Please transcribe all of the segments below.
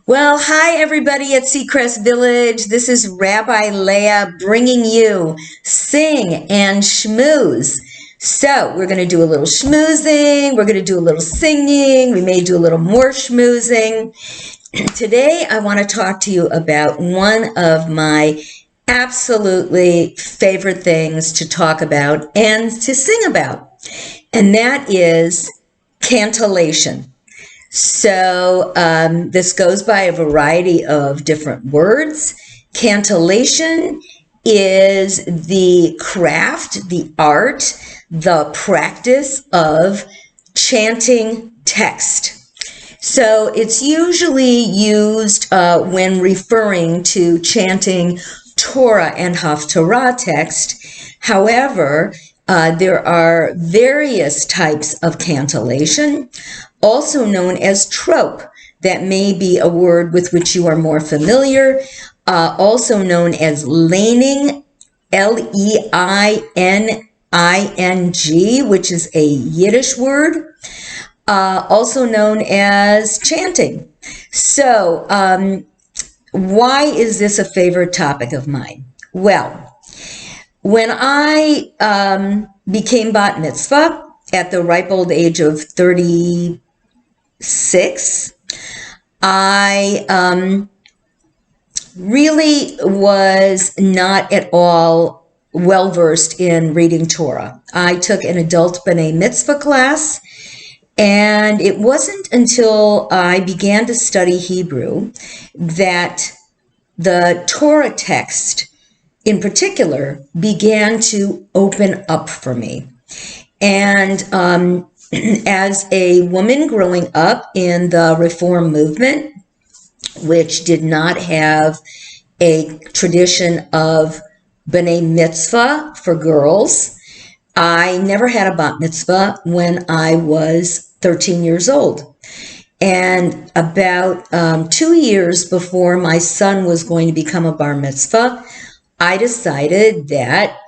Well, hi everybody at Seacrest Village. This is Rabbi Leah bringing you Sing and Schmooze. So we're going to do a little schmoozing. We're going to do a little singing. We may do a little more schmoozing. Today I want to talk to you about one of my absolutely favorite things to talk about and to sing about. And that is cantillation. So this goes by a variety of different words. Cantillation is the craft, the art, the practice of chanting text. So it's usually used when referring to chanting Torah and Haftarah text. However, there are various types of cantillation, also known as trope. That may be a word with which you are more familiar, also known as laning, L-E-I-N-I-N-G, which is a Yiddish word, also known as chanting. So why is this a favorite topic of mine? Well, when I became bat mitzvah at the ripe old age of 36, I really was not at all well versed in reading Torah. I took an adult B'nai Mitzvah class, and it wasn't until I began to study Hebrew that the Torah text in particular began to open up for me. And as a woman growing up in the Reform movement, which did not have a tradition of B'nai Mitzvah for girls, I never had a bat mitzvah when I was 13 years old. And about 2 years before my son was going to become a bar mitzvah, I decided that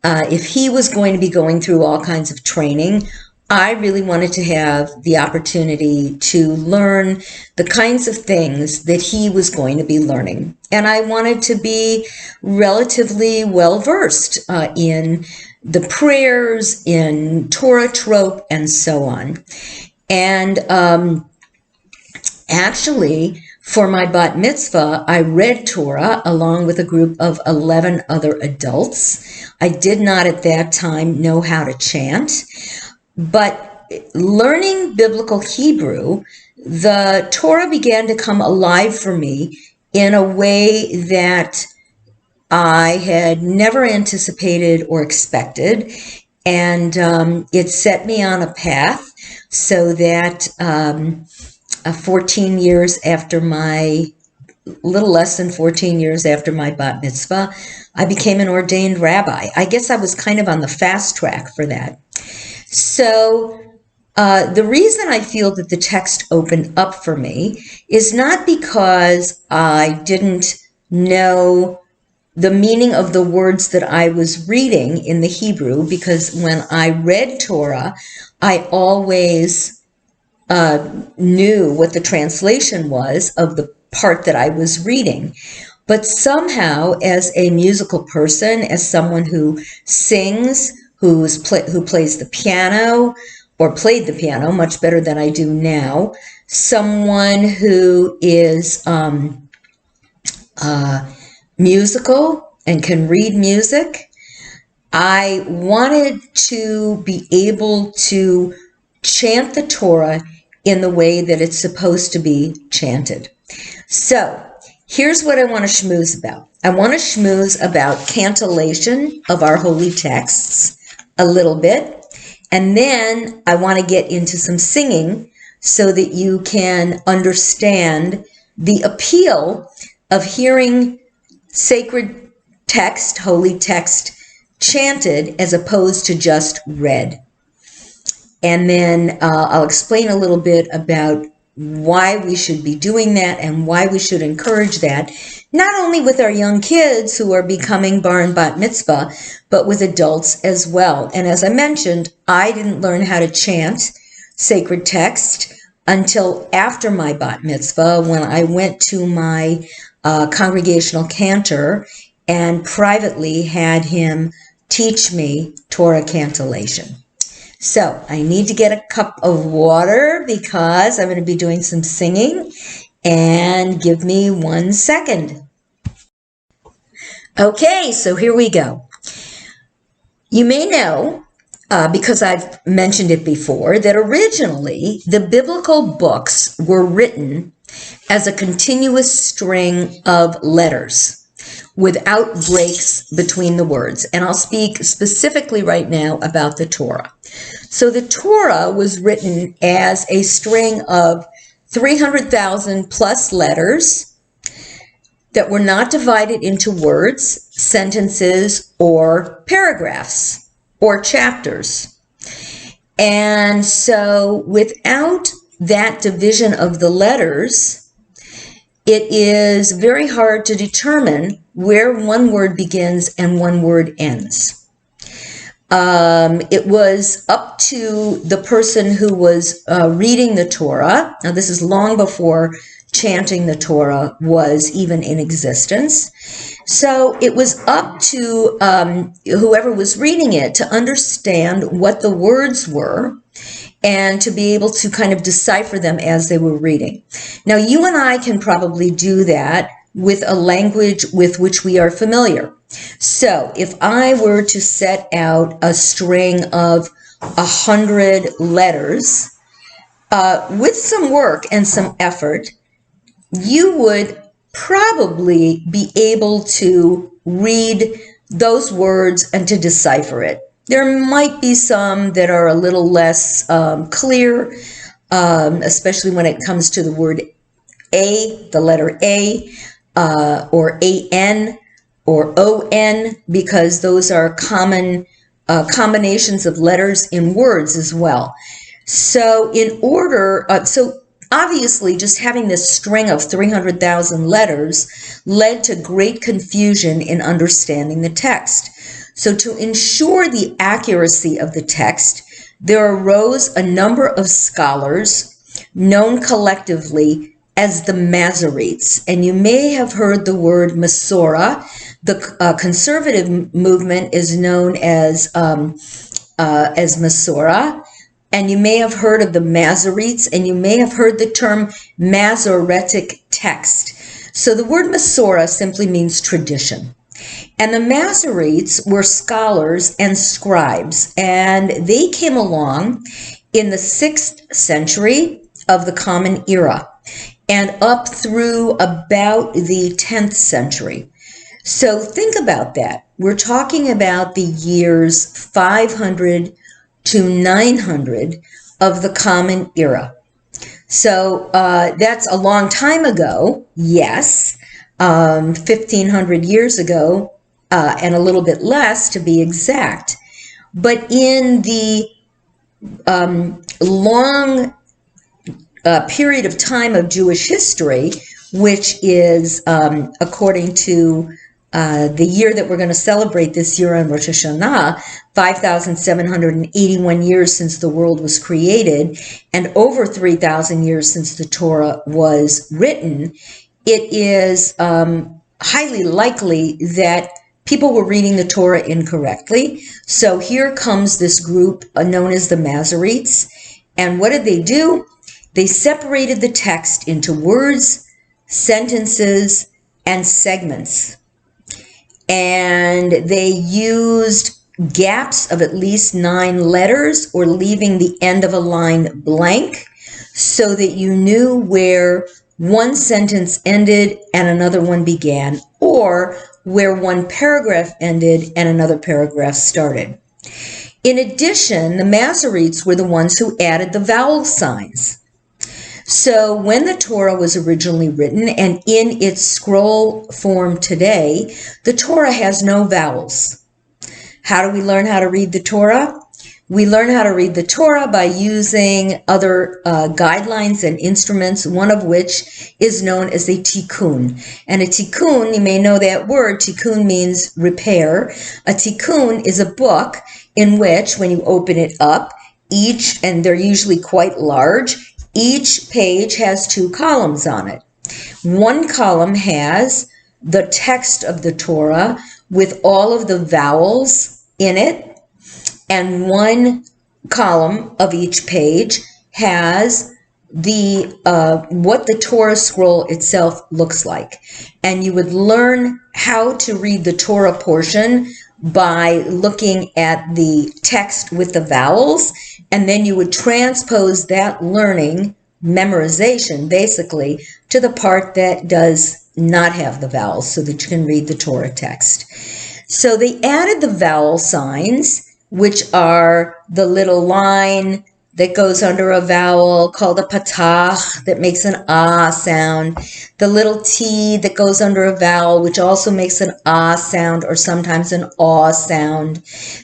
if he was going to be going through all kinds of training, I really wanted to have the opportunity to learn the kinds of things that he was going to be learning. And I wanted to be relatively well versed in the prayers, in Torah trope, and so on. And actually, for my bat mitzvah, I read Torah along with a group of 11 other adults. I did not at that time know how to chant, but learning biblical Hebrew, the Torah began to come alive for me in a way that I had never anticipated or expected, and it set me on a path so that 14 years after my, little less than 14 years after my bat mitzvah, I became an ordained rabbi. I guess I was kind of on the fast track for that. So the reason I feel that the text opened up for me is not because I didn't know the meaning of the words that I was reading in the Hebrew, because when I read Torah, I always knew what the translation was of the part that I was reading. But somehow, as a musical person, as someone who sings, who plays the piano, or played the piano much better than I do now, someone who is musical and can read music, I wanted to be able to chant the Torah in the way that it's supposed to be chanted. So here's what I want to schmooze about. I want to schmooze about cantillation of our holy texts a little bit, and then I want to get into some singing so that you can understand the appeal of hearing sacred text, holy text, chanted as opposed to just read. And then I'll explain a little bit about why we should be doing that and why we should encourage that, not only with our young kids who are becoming bar and bat mitzvah, but with adults as well. And as I mentioned, I didn't learn how to chant sacred text until after my bat mitzvah, when I went to my congregational cantor and privately had him teach me Torah cantillation. So I need to get a cup of water because I'm going to be doing some singing, and give me 1 second. Okay, so here we go. You may know, because I've mentioned it before, that originally the biblical books were written as a continuous string of letters without breaks between the words. And I'll speak specifically right now about the Torah. So the Torah was written as a string of 300,000 plus letters that were not divided into words, sentences, or paragraphs, or chapters. And so without that division of the letters, it is very hard to determine where one word begins and one word ends. It was up to the person who was reading the Torah. Now, this is long before chanting the Torah was even in existence. So it was up to whoever was reading it to understand what the words were and to be able to kind of decipher them as they were reading. Now, you and I can probably do that with a language with which we are familiar. So if I were to set out a string of 100 letters, with some work and some effort, you would probably be able to read those words and to decipher it. There might be some that are a little less clear, especially when it comes to the word A, the letter A, or A-N, or O-N, because those are common combinations of letters in words as well. So so obviously just having this string of 300,000 letters led to great confusion in understanding the text. So to ensure the accuracy of the text, there arose a number of scholars known collectively as the Masoretes. And you may have heard the word Masorah. The conservative movement is known as Masorah. And you may have heard of the Masoretes, and you may have heard the term Masoretic text. So the word Masorah simply means tradition. And the Masoretes were scholars and scribes, and they came along in the 6th century of the Common Era and up through about the 10th century. So think about that. We're talking about the years 500 to 900 of the Common Era. So that's a long time ago, yes, 1,500 years ago, and a little bit less to be exact. But in the long period of time of Jewish history, which is according to the year that we're going to celebrate this year on Rosh Hashanah, 5,781 years since the world was created, and over 3,000 years since the Torah was written, it is highly likely that people were reading the Torah incorrectly. So here comes this group known as the Masoretes. And what did they do? They separated the text into words, sentences, and segments. And they used gaps of at least 9 letters or leaving the end of a line blank so that you knew where one sentence ended and another one began, or where one paragraph ended and another paragraph started. In addition, the Masoretes were the ones who added the vowel signs. So when the Torah was originally written, and in its scroll form today, the Torah has no vowels. How do we learn how to read the Torah? We learn how to read the Torah by using other guidelines and instruments, one of which is known as a tikkun. And a tikkun, you may know that word, tikkun means repair. A tikkun is a book in which, when you open it up, and they're usually quite large, Each page has 2 columns on it. One column has the text of the Torah with all of the vowels in it, and one column of each page has the what the Torah scroll itself looks like. And you would learn how to read the Torah portion by looking at the text with the vowels, and then you would transpose that learning, memorization basically, to the part that does not have the vowels so that you can read the Torah text. So they added the vowel signs, which are the little line that goes under a vowel called a patach that makes an ah sound, the little T that goes under a vowel which also makes an ah sound or sometimes an aw sound.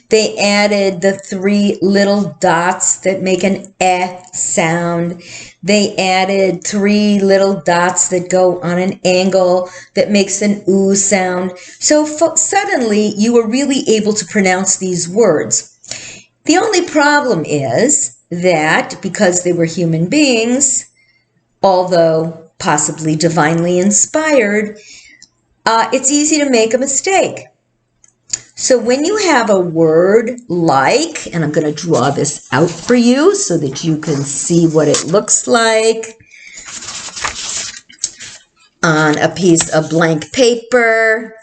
They added the 3 little dots that make an eh sound. They added 3 little dots that go on an angle that makes an oo sound. So suddenly you were really able to pronounce these words. The only problem is that because they were human beings, although possibly divinely inspired, it's easy to make a mistake. So when you have a word like, and I'm going to draw this out for you so that you can see what it looks like on a piece of blank paper.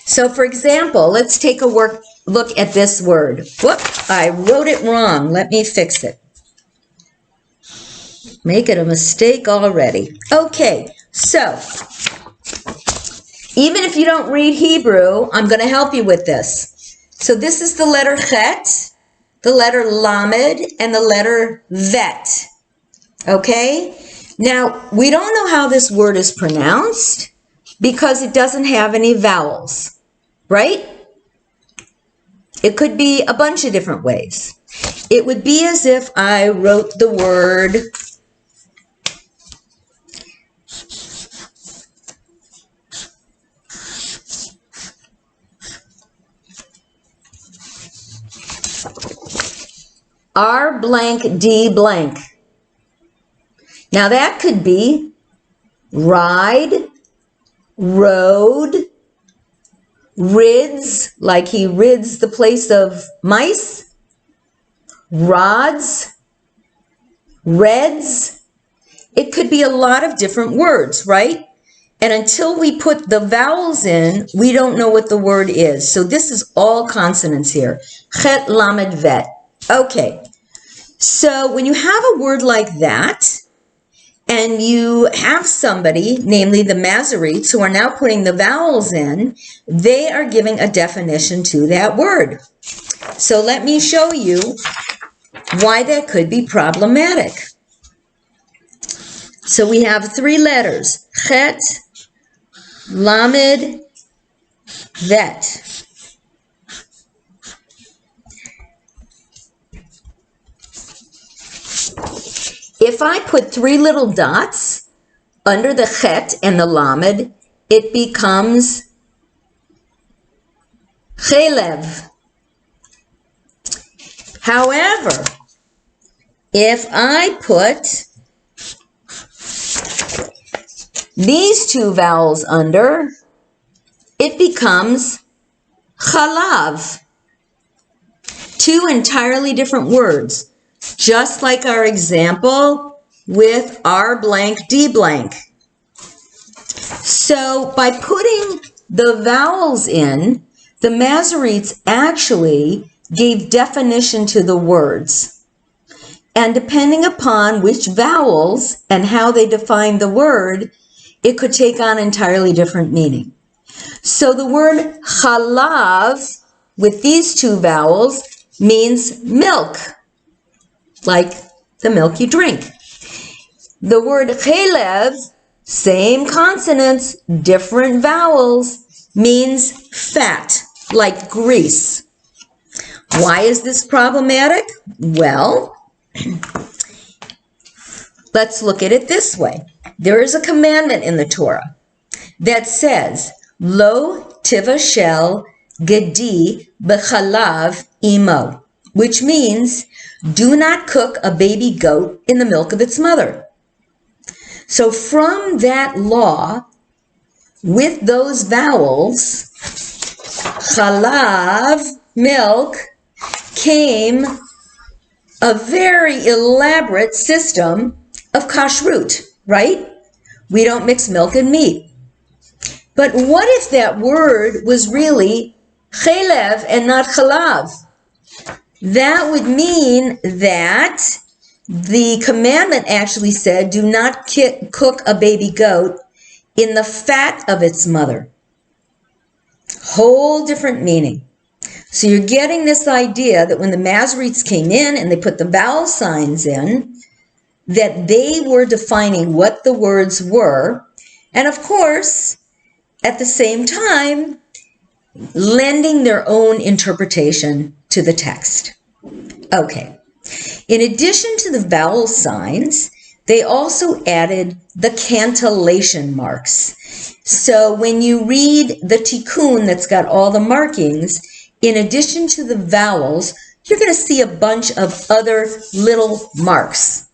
So for example, let's take a look at this word. Whoop, I wrote it wrong. Let me fix it. Make it a mistake already. Okay, so even if you don't read Hebrew, I'm going to help you with this. So this is the letter Chet, the letter Lamed, and the letter Vet. Okay? Now, we don't know how this word is pronounced because it doesn't have any vowels, right? It could be a bunch of different ways. It would be as if I wrote the word R blank D blank. Now that could be ride, rode, rids, like he rids the place of mice, rods, reds. It could be a lot of different words, right? And until we put the vowels in, we don't know what the word is. So this is all consonants here. Chet, lamed, vet. Okay. So when you have a word like that, and you have somebody, namely the Masoretes, who are now putting the vowels in, they are giving a definition to that word. So let me show you why that could be problematic. So we have 3 letters, Chet, Lamed, Vet. If I put 3 little dots under the Chet and the Lamed, it becomes Chelev. However, if I put these 2 vowels under, it becomes Chalav. 2 entirely different words. Just like our example with R blank D blank. So by putting the vowels in, the Masoretes actually gave definition to the words. And depending upon which vowels and how they define the word, it could take on entirely different meaning. So the word chalav with these 2 vowels means milk, like the milk you drink. The word chelev, same consonants, different vowels, means fat, like grease. Why is this problematic? Well, let's look at it this way. There is a commandment in the Torah that says, Lo tivashel gedi b'chalav imo. which means do not cook a baby goat in the milk of its mother. So from that law, with those vowels, chalav, milk, came a very elaborate system of kashrut, right? We don't mix milk and meat. But what if that word was really chelev and not chalav? That would mean that the commandment actually said, do not cook a baby goat in the fat of its mother. Whole different meaning. So you're getting this idea that when the Masoretes came in and they put the vowel signs in, that they were defining what the words were, and of course, at the same time, lending their own interpretation to the text. Okay. In addition to the vowel signs, they also added the cantillation marks. So when you read the tikkun that's got all the markings, in addition to the vowels, you're going to see a bunch of other little marks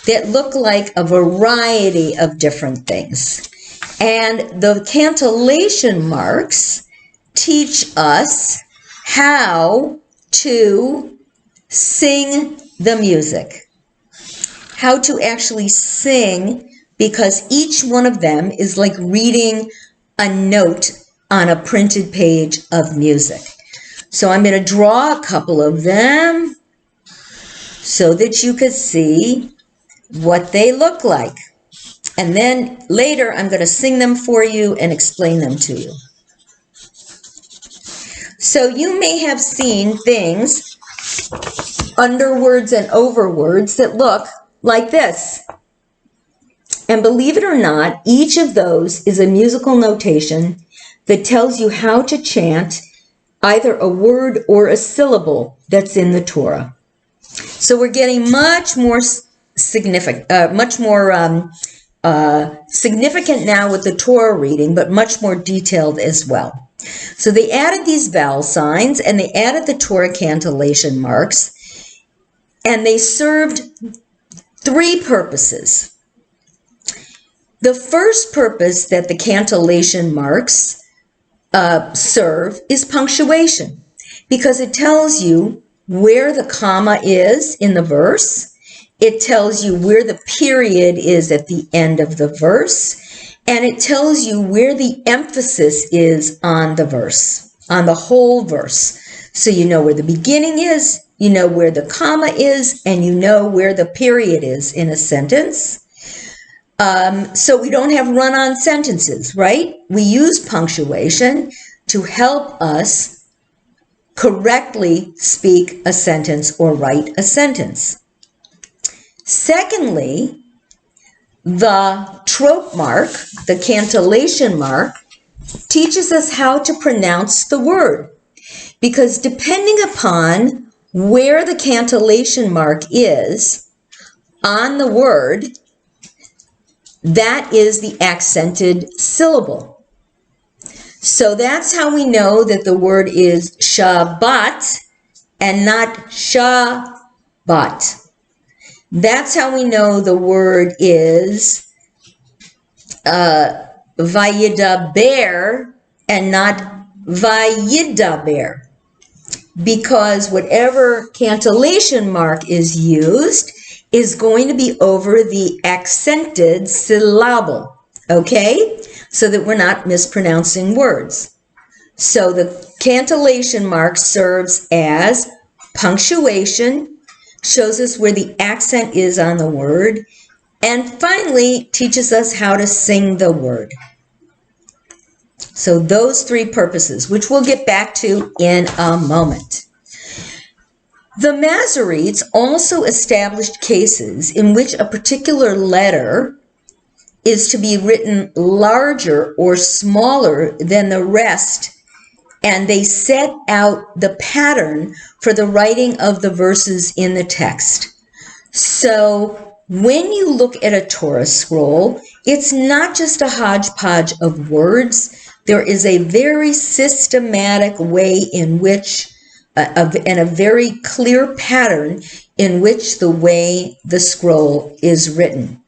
that look like a variety of different things. And the cantillation marks teach us how to sing the music, how to actually sing, because each one of them is like reading a note on a printed page of music. So I'm going to draw a couple of them so that you could see what they look like. And then later I'm going to sing them for you and explain them to you. So you may have seen things under words and over words that look like this. And believe it or not, each of those is a musical notation that tells you how to chant either a word or a syllable that's in the Torah. So we're getting much more significant now with the Torah reading, but much more detailed as well. So they added these vowel signs and they added the Torah cantillation marks, and they served three purposes. The first purpose that the cantillation marks serve is punctuation, because it tells you where the comma is in the verse. It tells you where the period is at the end of the verse, and it tells you where the emphasis is on the verse, on the whole verse. So you know where the beginning is, you know where the comma is, and you know where the period is in a sentence. So we don't have run-on sentences, right? We use punctuation to help us correctly speak a sentence or write a sentence. Secondly, the trope mark, the cantillation mark, teaches us how to pronounce the word, because depending upon where the cantillation mark is on the word, that is the accented syllable. So that's how we know that the word is Shabbat and not Shabbat. That's how we know the word is Vayidaber and not Vayidaber, because whatever cantillation mark is used is going to be over the accented syllable, okay? So that we're not mispronouncing words. So the cantillation mark serves as punctuation, shows us where the accent is on the word, and finally teaches us how to sing the word. So those three purposes, which we'll get back to in a moment. The Masoretes also established cases in which a particular letter is to be written larger or smaller than the rest, and they set out the pattern for the writing of the verses in the text. So when you look at a Torah scroll, it's not just a hodgepodge of words. There is a very systematic way in which and a very clear pattern in which the way the scroll is written.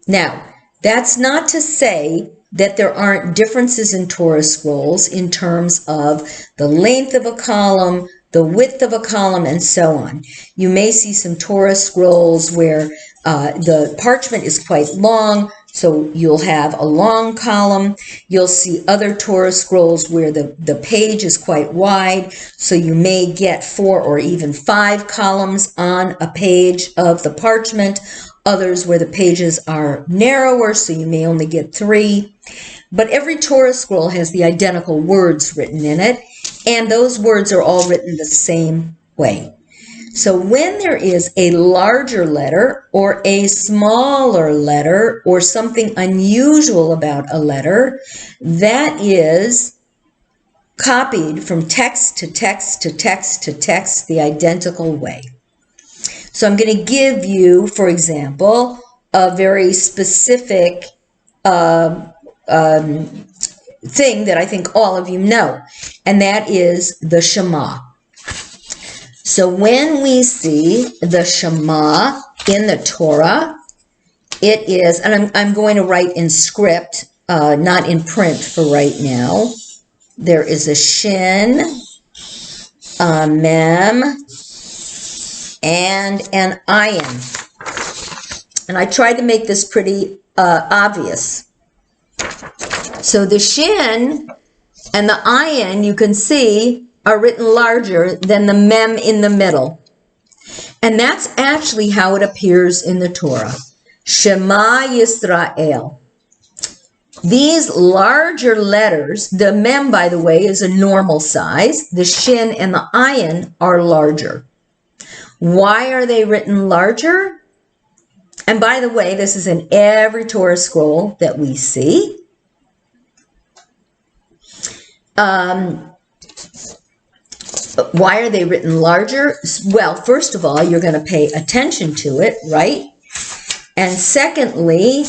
Now, that's not to say that there aren't differences in Torah scrolls in terms of the length of a column, the width of a column, and so on. You may see some Torah scrolls where the parchment is quite long, so you'll have a long column. You'll see other Torah scrolls where the page is quite wide, so you may get 4 or even 5 columns on a page of the parchment. Others where the pages are narrower, so you may only get 3. But every Torah scroll has the identical words written in it, and those words are all written the same way. So when there is a larger letter or a smaller letter or something unusual about a letter, that is copied from text to text to text to text the identical way. So I'm going to give you, for example, a very specific thing that I think all of you know, and that is the Shema. So when we see the Shema in the Torah, it is, and I'm going to write in script, not in print for right now. There is a Shin, a Mem, and an Ayin. And I tried to make this pretty obvious. So the Shin and the Ayin, you can see, are written larger than the Mem in the middle. And that's actually how it appears in the Torah. Shema Yisrael. These larger letters, the Mem, by the way, is a normal size. The Shin and the Ayin are larger. Why are they written larger? And by the way, this is in every Torah scroll that we see. Why are they written larger? Well, first of all, you're going to pay attention to it, right? And secondly,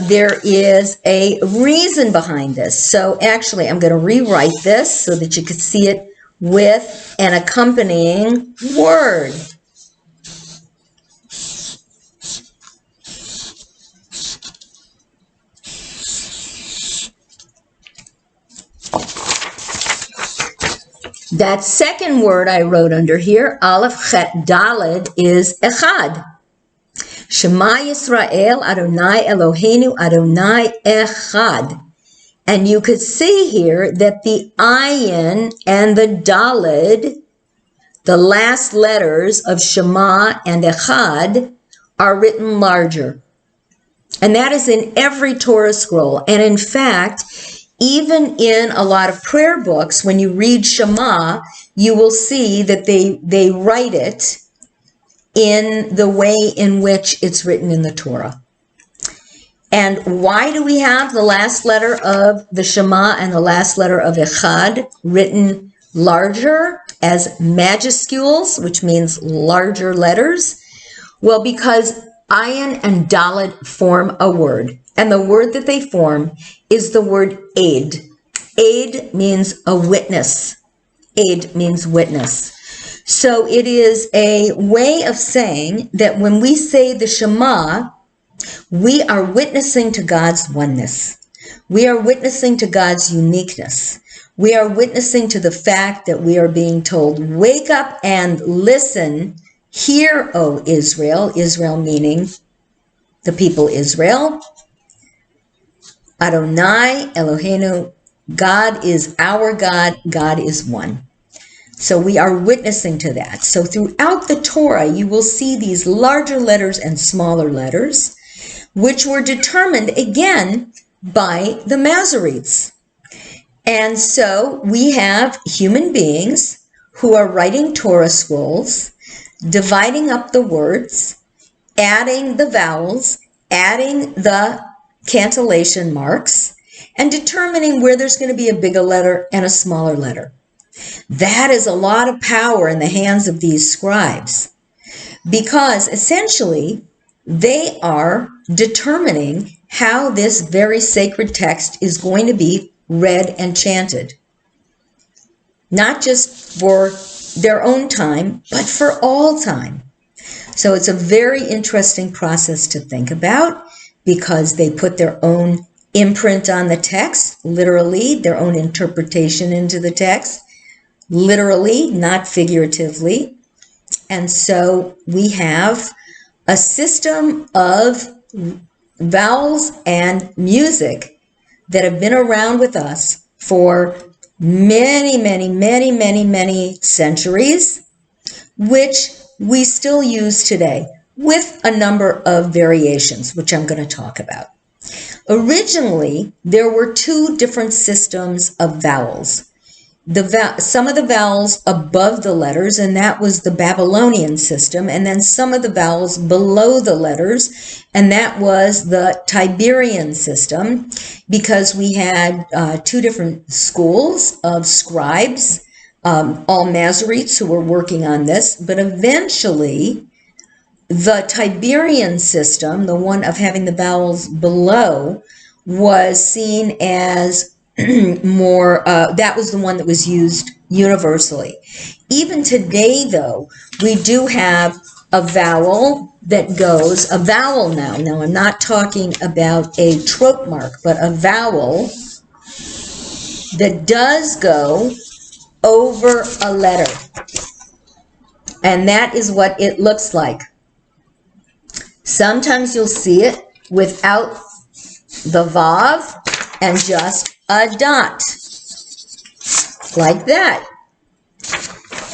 there is a reason behind this. So actually, I'm going to rewrite this so that you can see it with an accompanying word. That second word I wrote under here, Aleph Chet Daled, is Echad. Shema Yisrael Adonai Eloheinu Adonai Echad. And you could see here that the Ayin and the Daled, the last letters of Shema and Echad, are written larger. And that is in every Torah scroll. And in fact, even in a lot of prayer books, when you read Shema, you will see that they write it in the way in which it's written in the Torah. And why do we have the last letter of the Shema and the last letter of Echad written larger as majuscules, which means larger letters? Well, because Ayin and Daled form a word. And the word that they form is the word aid. Aid means a witness. Aid means witness. So it is a way of saying that when we say the Shema, we are witnessing to God's oneness. We are witnessing to God's uniqueness. We are witnessing to the fact that we are being told, wake up and listen. Hear, O Israel. Israel meaning the people Israel. Adonai Eloheinu, God is our God, God is one. So we are witnessing to that. So throughout the Torah, you will see these larger letters and smaller letters, which were determined, again, by the Masoretes. And so we have human beings who are writing Torah scrolls, dividing up the words, adding the vowels, adding the cantillation marks, and determining where there's going to be a bigger letter and a smaller letter. That is a lot of power in the hands of these scribes, because essentially they are determining how this very sacred text is going to be read and chanted. not just for their own time, but for all time. So it's a very interesting process to think about because they put their own imprint on the text, literally, their own interpretation into the text, literally, not figuratively. And so we have a system of vowels and music that have been around with us for many centuries, which we still use today with a number of variations, which I'm going to talk about. Originally, there were two different systems of vowels. Some of the vowels above the letters, and that was the Babylonian system, and then some of the vowels below the letters, and that was the Tiberian system, because we had two different schools of scribes, all Masoretes who were working on this, but eventually the Tiberian system, the one of having the vowels below, was seen as more, that was the one that was used universally. Even today, though, we do have a vowel that goes, a vowel now. Now, I'm not talking about a trope mark, but a vowel that does go over a letter. And that is what it looks like. Sometimes you'll see it without the vav and just a dot, like that.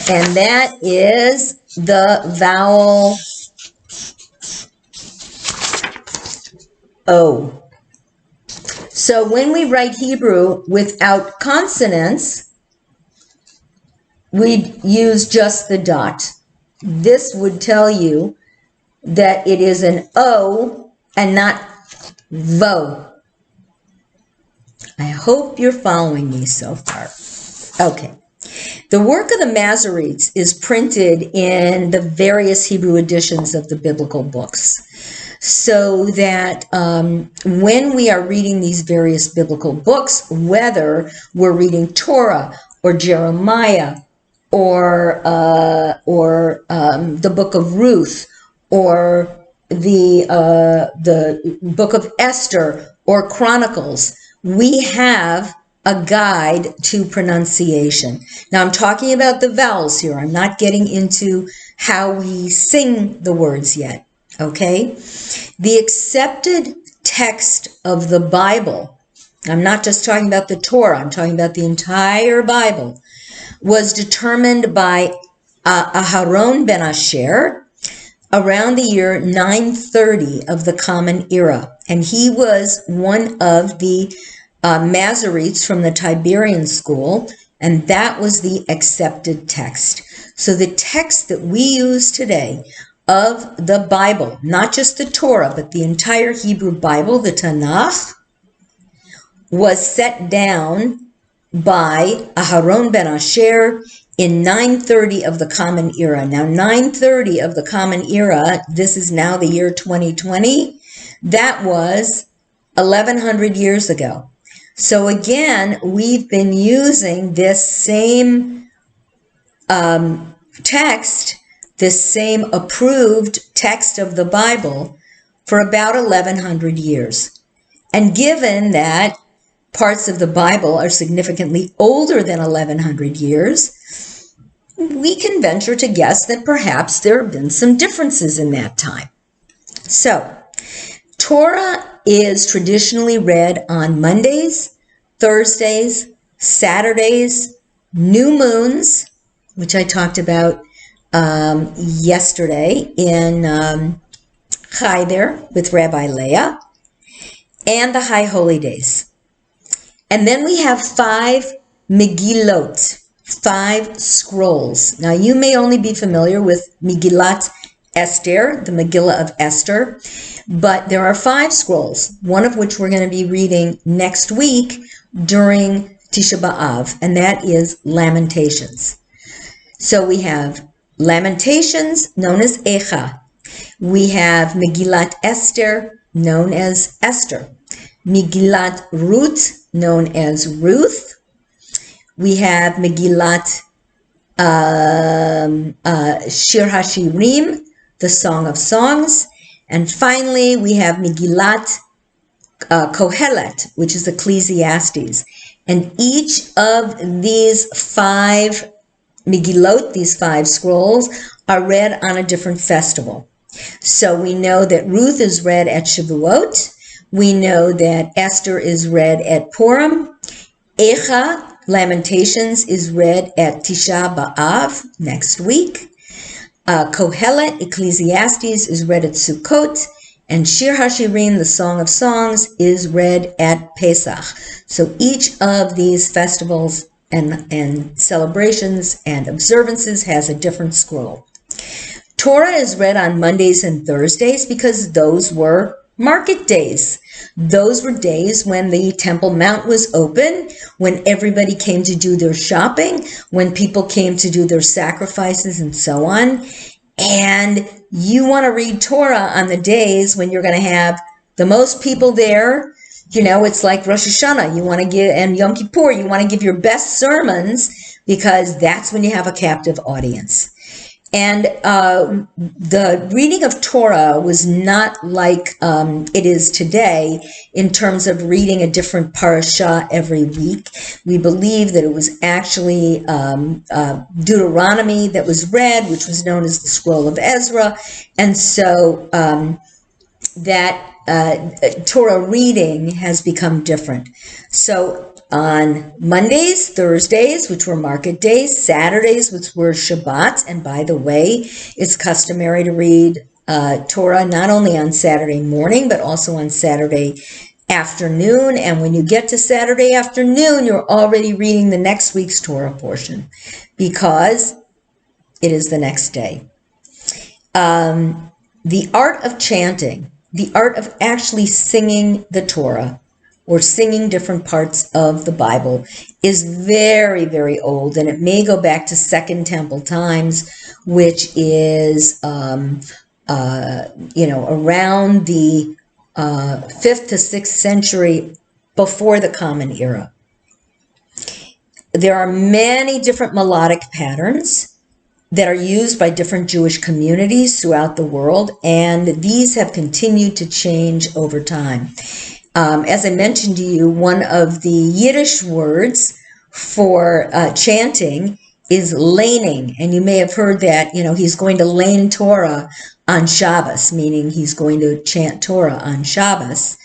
And that is the vowel O. So when we write Hebrew without consonants, we use just the dot. This would tell you that it is an O and not vo. I hope you're following me so far. Okay. The work of the Masoretes is printed in the various Hebrew editions of the biblical books, so that when we are reading these various biblical books, whether we're reading Torah or Jeremiah or the book of Ruth or the book of Esther or Chronicles, we have a guide to pronunciation. Now, I'm talking about the vowels here. I'm not getting into how we sing the words yet, okay? The accepted text of the Bible, I'm not just talking about the Torah, I'm talking about the entire Bible, was determined by Aharon ben Asher around the year 930 of the Common Era. And he was one of the Masoretes from the Tiberian school, and that was the accepted text. So the text that we use today of the Bible, not just the Torah, but the entire Hebrew Bible, the Tanakh, was set down by Aharon ben Asher in 930 of the Common Era. Now, 930 of the Common Era, this is now the year 2020, that was 1100 years ago. So again, we've been using this same text, this same approved text of the Bible for about 1100 years. And given that parts of the Bible are significantly older than 1100 years, we can venture to guess that perhaps there have been some differences in that time. So, Torah is traditionally read on Mondays, Thursdays, Saturdays, new moons, which I talked about yesterday in Chai there with Rabbi Leah, and the high holy days. And then we have 5 Megillot, 5 scrolls. Now, you may only be familiar with Megillat Esther, the Megillah of Esther, but there are 5 scrolls, one of which we're going to be reading next week during Tisha B'Av, and that is Lamentations. So we have Lamentations, known as Echa. We have Megillat Esther, known as Esther. Megillat Ruth, known as Ruth. we have Megillat Shir HaShirim, the Song of Songs. And finally, we have Megillat Kohelet, which is Ecclesiastes. And each of these 5 Megillot, these 5 scrolls, are read on a different festival. So we know that Ruth is read at Shavuot. We know that Esther is read at Purim. Echa, Lamentations, is read at Tisha B'Av next week. Kohelet, Ecclesiastes, is read at Sukkot. And Shir HaShirim, the Song of Songs, is read at Pesach. So each of these festivals and celebrations and observances has a different scroll. Torah is read on Mondays and Thursdays because those were market days. Those were days when the Temple Mount was open, when everybody came to do their shopping, when people came to do their sacrifices and so on. And you want to read Torah on the days when you're going to have the most people there. You know, it's like Rosh Hashanah. You want to give, and Yom Kippur, you want to give your best sermons because that's when you have a captive audience. And the reading of Torah was not like it is today in terms of reading a different parasha every week. We believe that it was actually Deuteronomy that was read, which was known as the Scroll of Ezra. And so that Torah reading has become different. So on Mondays, Thursdays, which were market days, Saturdays, which were Shabbats, and by the way, it's customary to read Torah not only on Saturday morning, but also on Saturday afternoon. And when you get to Saturday afternoon, you're already reading the next week's Torah portion because it is the next day. The art of chanting, the art of actually singing the Torah, or singing different parts of the Bible, is very, very old, and it may go back to Second Temple times, which is, around the 5th to 6th century before the Common Era. There are many different melodic patterns that are used by different Jewish communities throughout the world, and these have continued to change over time. As I mentioned to you, one of the Yiddish words for chanting is laning. And you may have heard that, he's going to lane Torah on Shabbos, meaning he's going to chant Torah on Shabbos.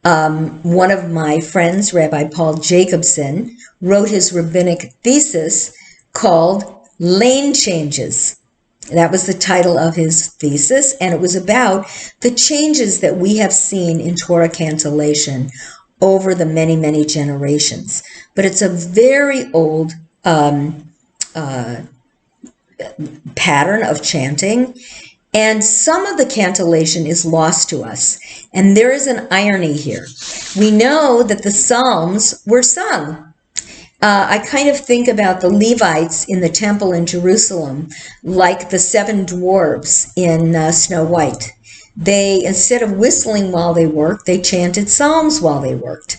One of my friends, Rabbi Paul Jacobson, wrote his rabbinic thesis called Lane Changes. That was the title of his thesis, and it was about the changes that we have seen in Torah cantillation over the many, many generations. But it's a very old pattern of chanting, and some of the cantillation is lost to us. And there is an irony here. We know that the Psalms were sung. I kind of think about the Levites in the temple in Jerusalem like the 7 dwarves in Snow White. They, instead of whistling while they worked, they chanted psalms while they worked.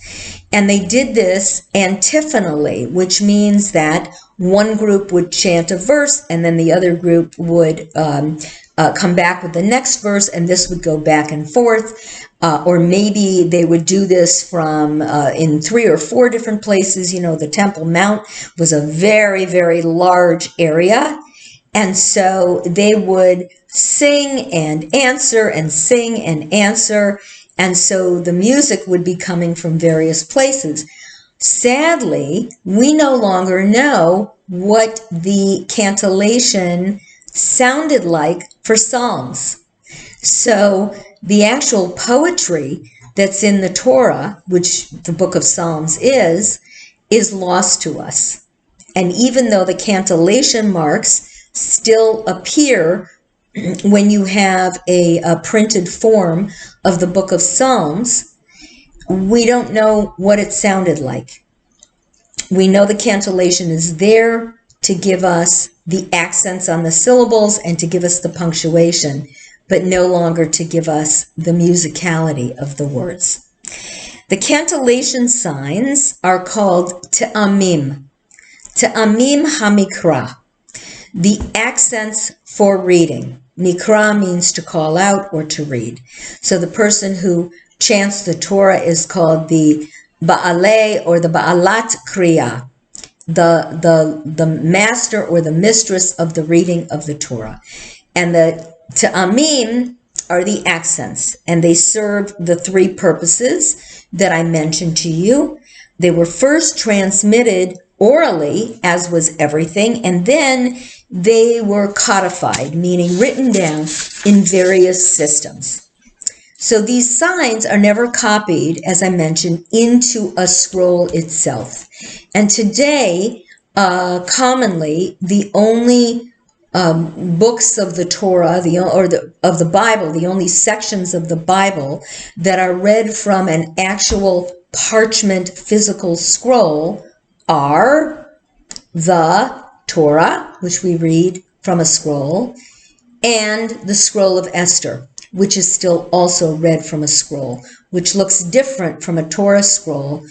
And they did this antiphonally, which means that one group would chant a verse and then the other group would come back with the next verse, and this would go back and forth. Or maybe they would do this from in 3 or 4 different places. The Temple Mount was a very, very large area. And so they would sing and answer and sing and answer. And so the music would be coming from various places. Sadly, we no longer know what the cantillation sounded like for psalms. So the actual poetry that's in the Torah, which the book of Psalms is lost to us. And even though the cantillation marks still appear when you have a printed form of the book of Psalms, we don't know what it sounded like. We know the cantillation is there to give us the accents on the syllables and to give us the punctuation, but no longer to give us the musicality of the words. The cantillation signs are called te'amim. Ta'amim hamikra, the accents for reading. Mikra means to call out or to read. So the person who chants the Torah is called the Ba'aleh or the Ba'alat Kriya, the master or the mistress of the reading of the Torah. And the Ta'amim are the accents, and they serve the three purposes that I mentioned to you. They were first transmitted orally, as was everything, and then they were codified, meaning written down in various systems. So these signs are never copied, as I mentioned, into a scroll itself. And today, commonly, the only books of the Torah, of the Bible, the only sections of the Bible that are read from an actual parchment physical scroll are the Torah, which we read from a scroll, and the scroll of Esther, which is still also read from a scroll, which looks different from a Torah scroll,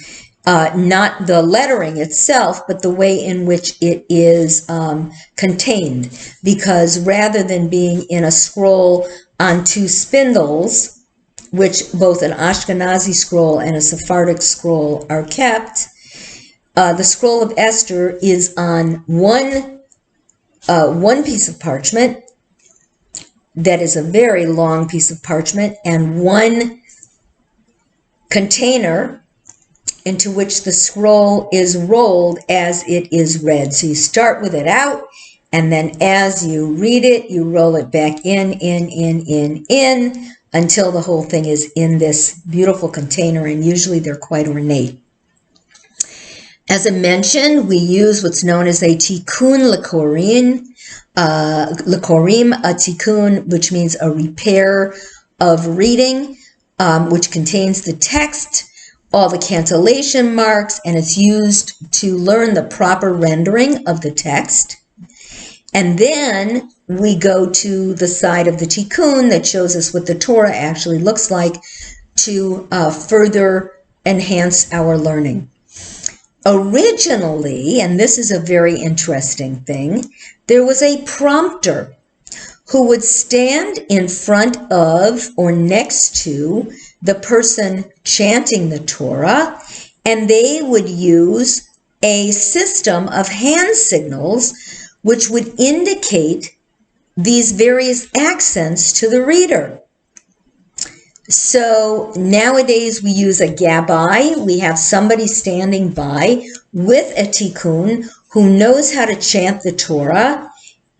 not the lettering itself, but the way in which it is contained. Because rather than being in a scroll on two spindles, which both an Ashkenazi scroll and a Sephardic scroll are kept, the scroll of Esther is on one piece of parchment that is a very long piece of parchment, and one container into which the scroll is rolled as it is read. So you start with it out, and then as you read it, you roll it back in, until the whole thing is in this beautiful container, and usually they're quite ornate. As I mentioned, we use what's known as a tikkun lekorim, a tikkun, which means a repair of reading, which contains the text, all the cantillation marks, and it's used to learn the proper rendering of the text. And then we go to the side of the tikkun that shows us what the Torah actually looks like to further enhance our learning. Originally, and this is a very interesting thing, there was a prompter who would stand in front of or next to the person chanting the Torah, and they would use a system of hand signals which would indicate these various accents to the reader. So nowadays we use a gabbai. We have somebody standing by with a tikkun who knows how to chant the Torah,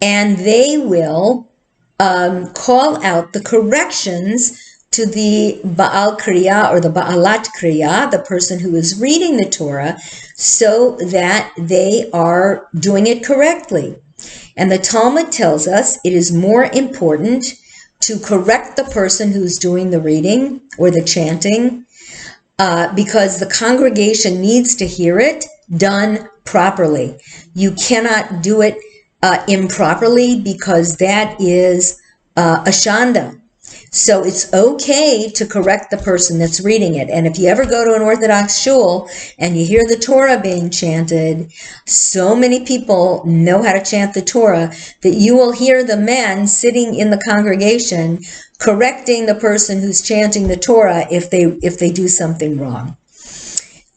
and they will call out the corrections to the Baal Kriya or the Baalat Kriya, the person who is reading the Torah, so that they are doing it correctly. And the Talmud tells us it is more important to correct the person who's doing the reading or the chanting, because the congregation needs to hear it done properly. You cannot do it improperly, because that is a shanda. So it's okay to correct the person that's reading it. And if you ever go to an Orthodox shul and you hear the Torah being chanted, so many people know how to chant the Torah that you will hear the men sitting in the congregation correcting the person who's chanting the Torah if they do something wrong.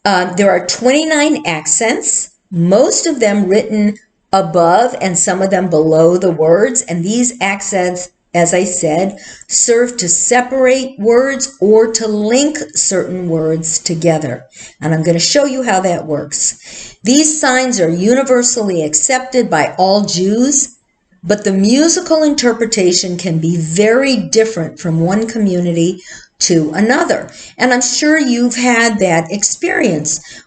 There are 29 accents, most of them written above and some of them below the words. And these accents, as I said, serve to separate words or to link certain words together. And I'm going to show you how that works. These signs are universally accepted by all Jews, but the musical interpretation can be very different from one community to another. And I'm sure you've had that experience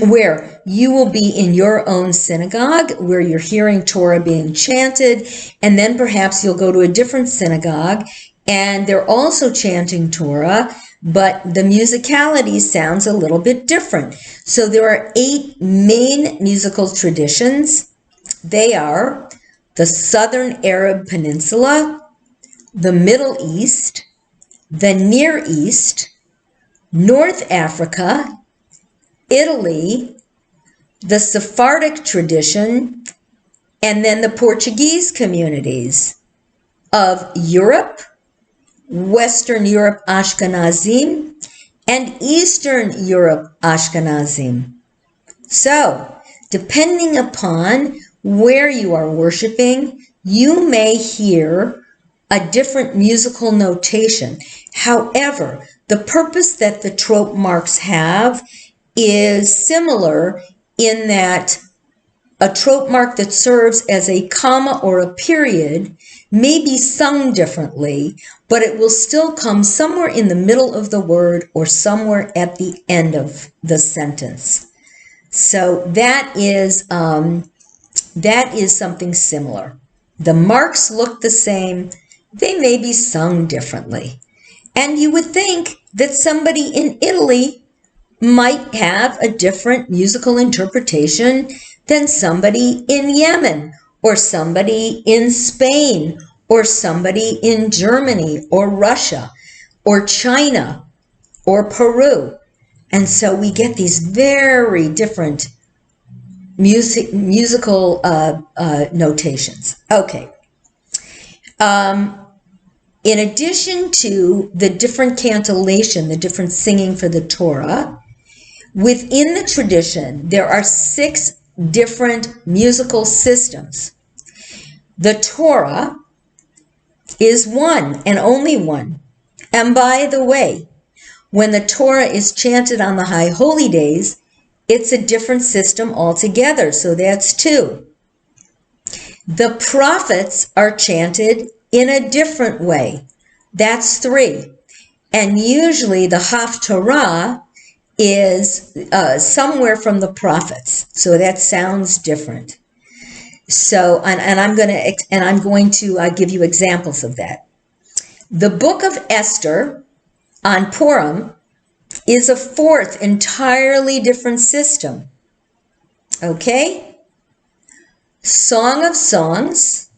where you will be in your own synagogue where you're hearing Torah being chanted, and then perhaps you'll go to a different synagogue and they're also chanting Torah, but the musicality sounds a little bit different. So there are 8 main musical traditions. They are the Southern Arab Peninsula, the Middle East, the Near East, North Africa, Italy, the Sephardic tradition, and then the Portuguese communities of Europe, Western Europe Ashkenazim, and Eastern Europe Ashkenazim. So, depending upon where you are worshiping, you may hear a different musical notation. However, the purpose that the trope marks have is similar in that a trope mark that serves as a comma or a period may be sung differently, but it will still come somewhere in the middle of the word or somewhere at the end of the sentence. So that is something similar. The marks look the same. They may be sung differently. And you would think that somebody in Italy might have a different musical interpretation than somebody in Yemen, or somebody in Spain, or somebody in Germany, or Russia, or China, or Peru. And so we get these very different musical notations. Okay. In addition to the different cantillation, the different singing for the Torah, within the tradition, there are 6 different musical systems. The Torah is one and only one. And by the way, when the Torah is chanted on the high holy days, it's a different system altogether, so that's 2. The prophets are chanted in a different way. That's 3. And usually the Haftarah is somewhere from the prophets, so that sounds different. So, and I'm going to give you examples of that. The book of Esther on Purim is a 4th entirely different system. Okay? Song of Songs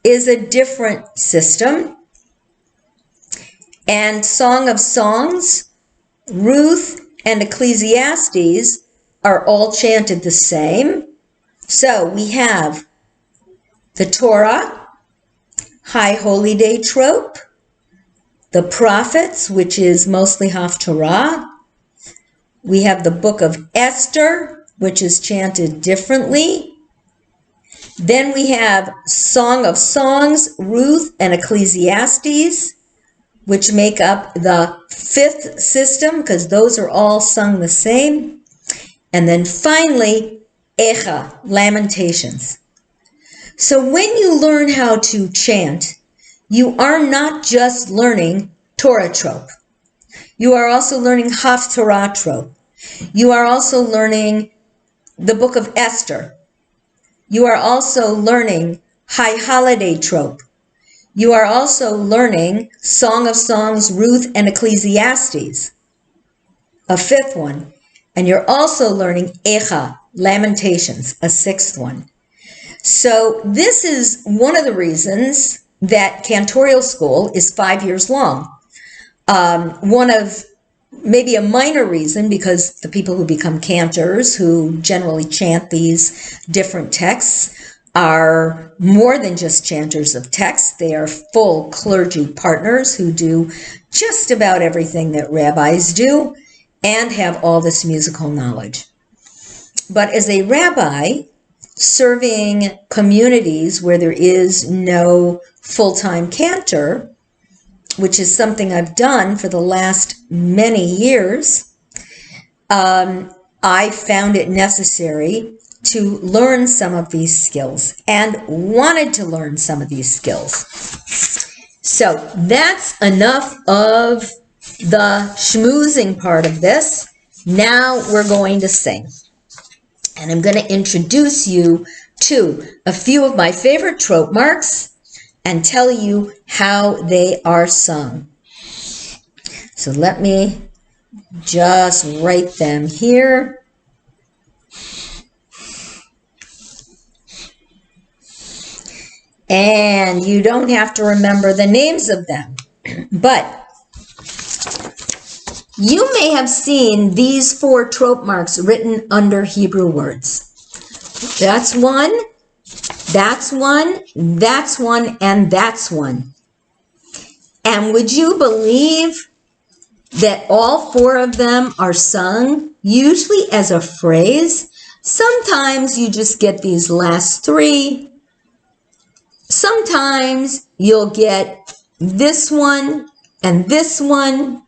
is a different system. And Song of Songs, Ruth, and Ecclesiastes are all chanted the same. So we have the Torah, High Holy Day trope, the prophets, which is mostly Haftarah. We have the book of Esther, which is chanted differently. Then we have Song of Songs, Ruth, and Ecclesiastes, which make up the 5th system, because those are all sung the same. And then finally, Echa, Lamentations. So when you learn how to chant, you are not just learning Torah trope. You are also learning Haftarah trope. You are also learning the book of Esther. You are also learning High Holiday trope. You are also learning Song of Songs, Ruth, and Ecclesiastes, a 5th one. And you're also learning Echa, Lamentations, a 6th one. So this is one of the reasons that cantorial school is 5 years long. One of maybe a minor reason, because the people who become cantors, who generally chant these different texts, are more than just chanters of text. They are full clergy partners who do just about everything that rabbis do and have all this musical knowledge. But as a rabbi serving communities where there is no full-time cantor, which is something I've done for the last many years, I found it necessary to learn some of these skills and wanted to learn some of these skills. So that's enough of the schmoozing part of this. Now we're going to sing. And I'm going to introduce you to a few of my favorite trope marks and tell you how they are sung. So let me just write them here. And you don't have to remember the names of them, but You may have seen these 4 trope marks written under Hebrew words. That's one, that's one, that's one, and that's one. And would you believe that all 4 of them are sung, usually as a phrase? Sometimes you just get these last 3. Sometimes you'll get this one and this one.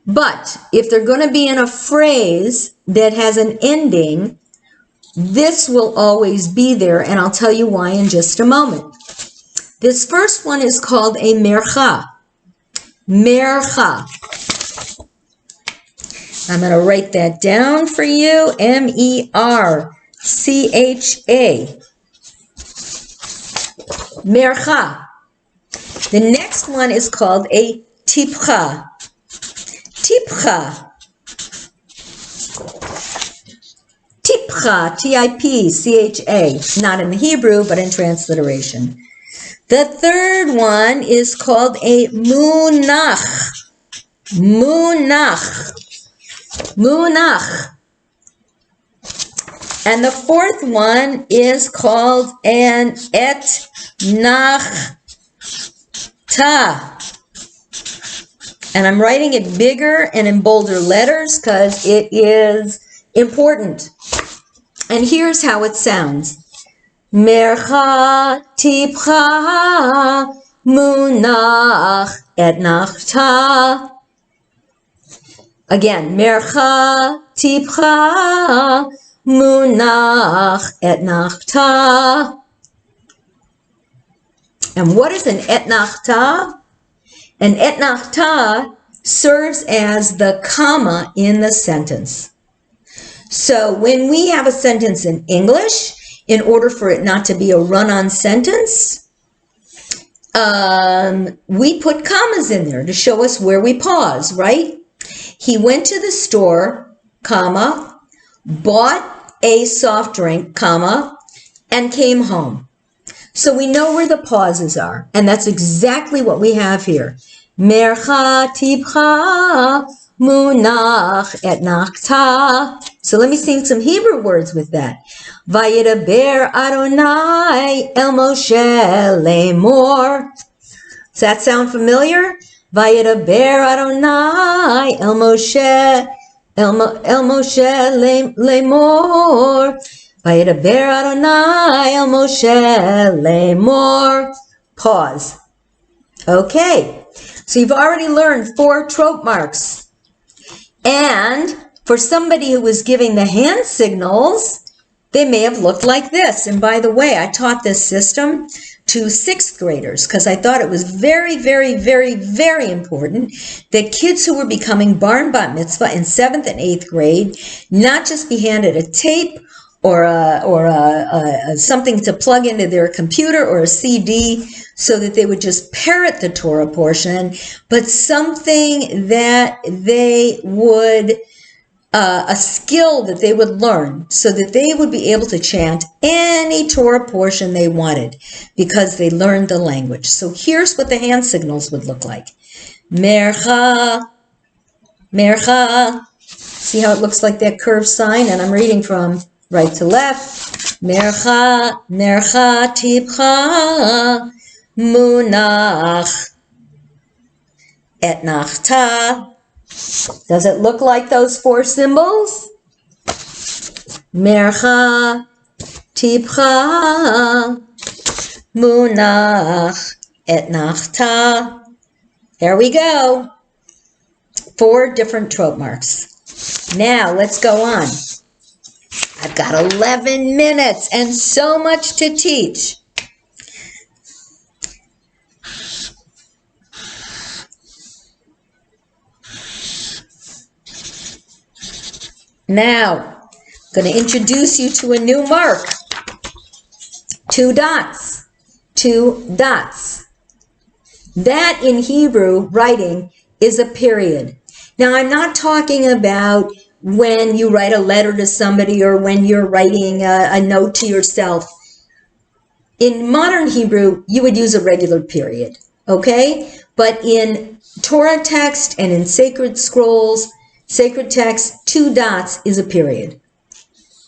But if they're going to be in a phrase that has an ending, this will always be there, and I'll tell you why in just a moment. This first one is called a mercha. Mercha. I'm going to write that down for you. M-E-R-C-H-A. Mercha. The next one is called a tipcha. Tipcha. Tipcha, T-I-P-C-H-A. Not in the Hebrew, but in transliteration. The third one is called a munach. Munach. Munach. And the fourth one is called an etnachta. And I'm writing it bigger and in bolder letters because it is important. And here's how it sounds. Mercha tipcha munach etnachta. Again, mercha tipcha munach etnachta. And what is an etnachta? An etnachta serves as the comma in the sentence. So when we have a sentence in English, in order for it not to be a run-on sentence, we put commas in there to show us where we pause, right? He went to the store, comma, bought a soft drink, comma, and came home. So we know where the pauses are, and that's exactly what we have here. Mercha tipcha munach etnachta. So let me sing some Hebrew words with that. Vayidaber Adonai el Moshe lemor. Does that sound familiar? Vayidaber Adonai el Moshe lemor. Vayidaber Adonai el Moshe lemor. Pause. Okay, so you've already learned 4 trope marks. And for somebody who was giving the hand signals, they may have looked like this. And by the way, I taught this system to 6th graders because I thought it was very, very, very, very important that kids who were becoming bar and bat mitzvah in 7th and 8th grade not just be handed a tape or something to plug into their computer or a CD so that they would just parrot the Torah portion, but something that they would, a skill that they would learn so that they would be able to chant any Torah portion they wanted because they learned the language. So here's what the hand signals would look like. Mercha, mercha. See how it looks like that curved sign? And I'm reading from right to left. Mercha, mercha tipcha munach etnachta. Does it look like those 4 symbols? Mercha tipcha munach etnachta. There we go. 4 different trope marks. Now let's go on. I've got 11 minutes and so much to teach. Now, I'm going to introduce you to a new mark. 2 dots. 2 dots. That in Hebrew writing is a period. Now, I'm not talking about when you write a letter to somebody or when you're writing a note to yourself. In modern Hebrew, you would use a regular period, okay? But in Torah text and in sacred scrolls, sacred text, 2 dots is a period.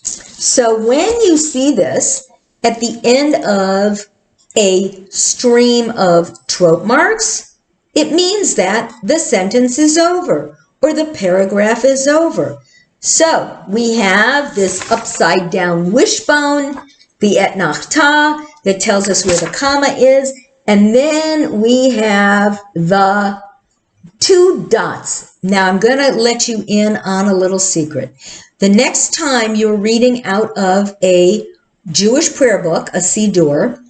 So when you see this at the end of a stream of trope marks, it means that the sentence is over or the paragraph is over. So we have this upside down wishbone, the etnachta, that tells us where the comma is, and then we have the 2 dots. Now I'm going to let you in on a little secret. The next time you're reading out of a Jewish prayer book, a Siddur,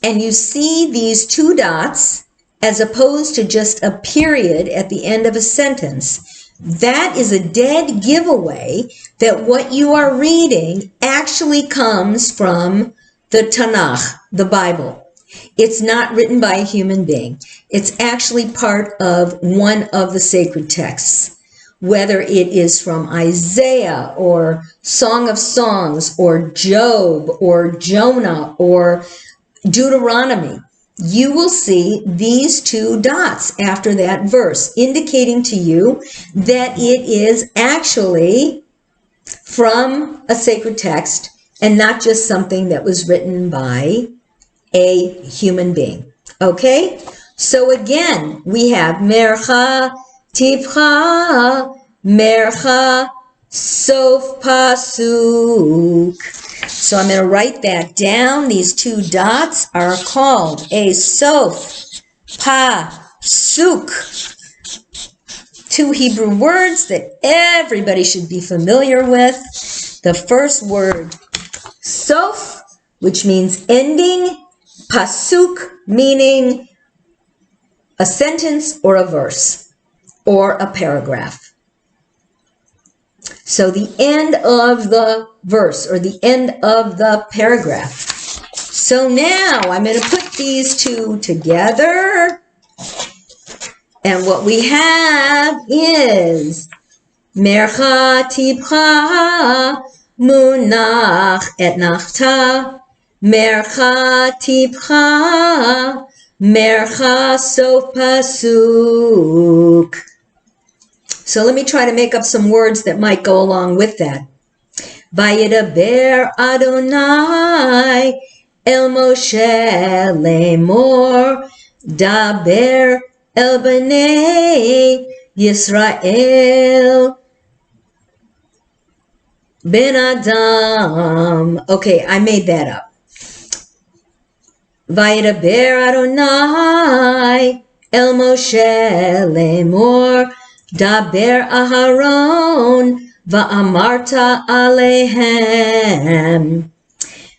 and you see these 2 dots as opposed to just a period at the end of a sentence, that is a dead giveaway that what you are reading actually comes from the Tanakh, the Bible. It's not written by a human being. It's actually part of one of the sacred texts, whether it is from Isaiah or Song of Songs or Job or Jonah or Deuteronomy. You will see these 2 dots after that verse, indicating to you that it is actually from a sacred text and not just something that was written by a human being. Okay? So again, we have Mercha, Tivcha, Mercha, Sof Pasuk. So I'm going to write that down. These 2 dots are called a Sof Pasuk. 2 Hebrew words that everybody should be familiar with. The first word, Sof, which means ending. Pasuk, meaning a sentence or a verse or a paragraph. So the end of the verse or the end of the paragraph. So now I'm going to put these 2 together. And what we have is Mercha Tibcha Munach Etnachta Mercha Tibcha Mercha Sof Pasuk. So let me try to make up some words that might go along with that. Vayedaber Adonai El Moshe Lemor Daber El Bnei Yisrael Ben Adam. Okay, I made that up. Vayedaber Adonai El Moshe Lemor Daber Aharon Va'amarta Alehem.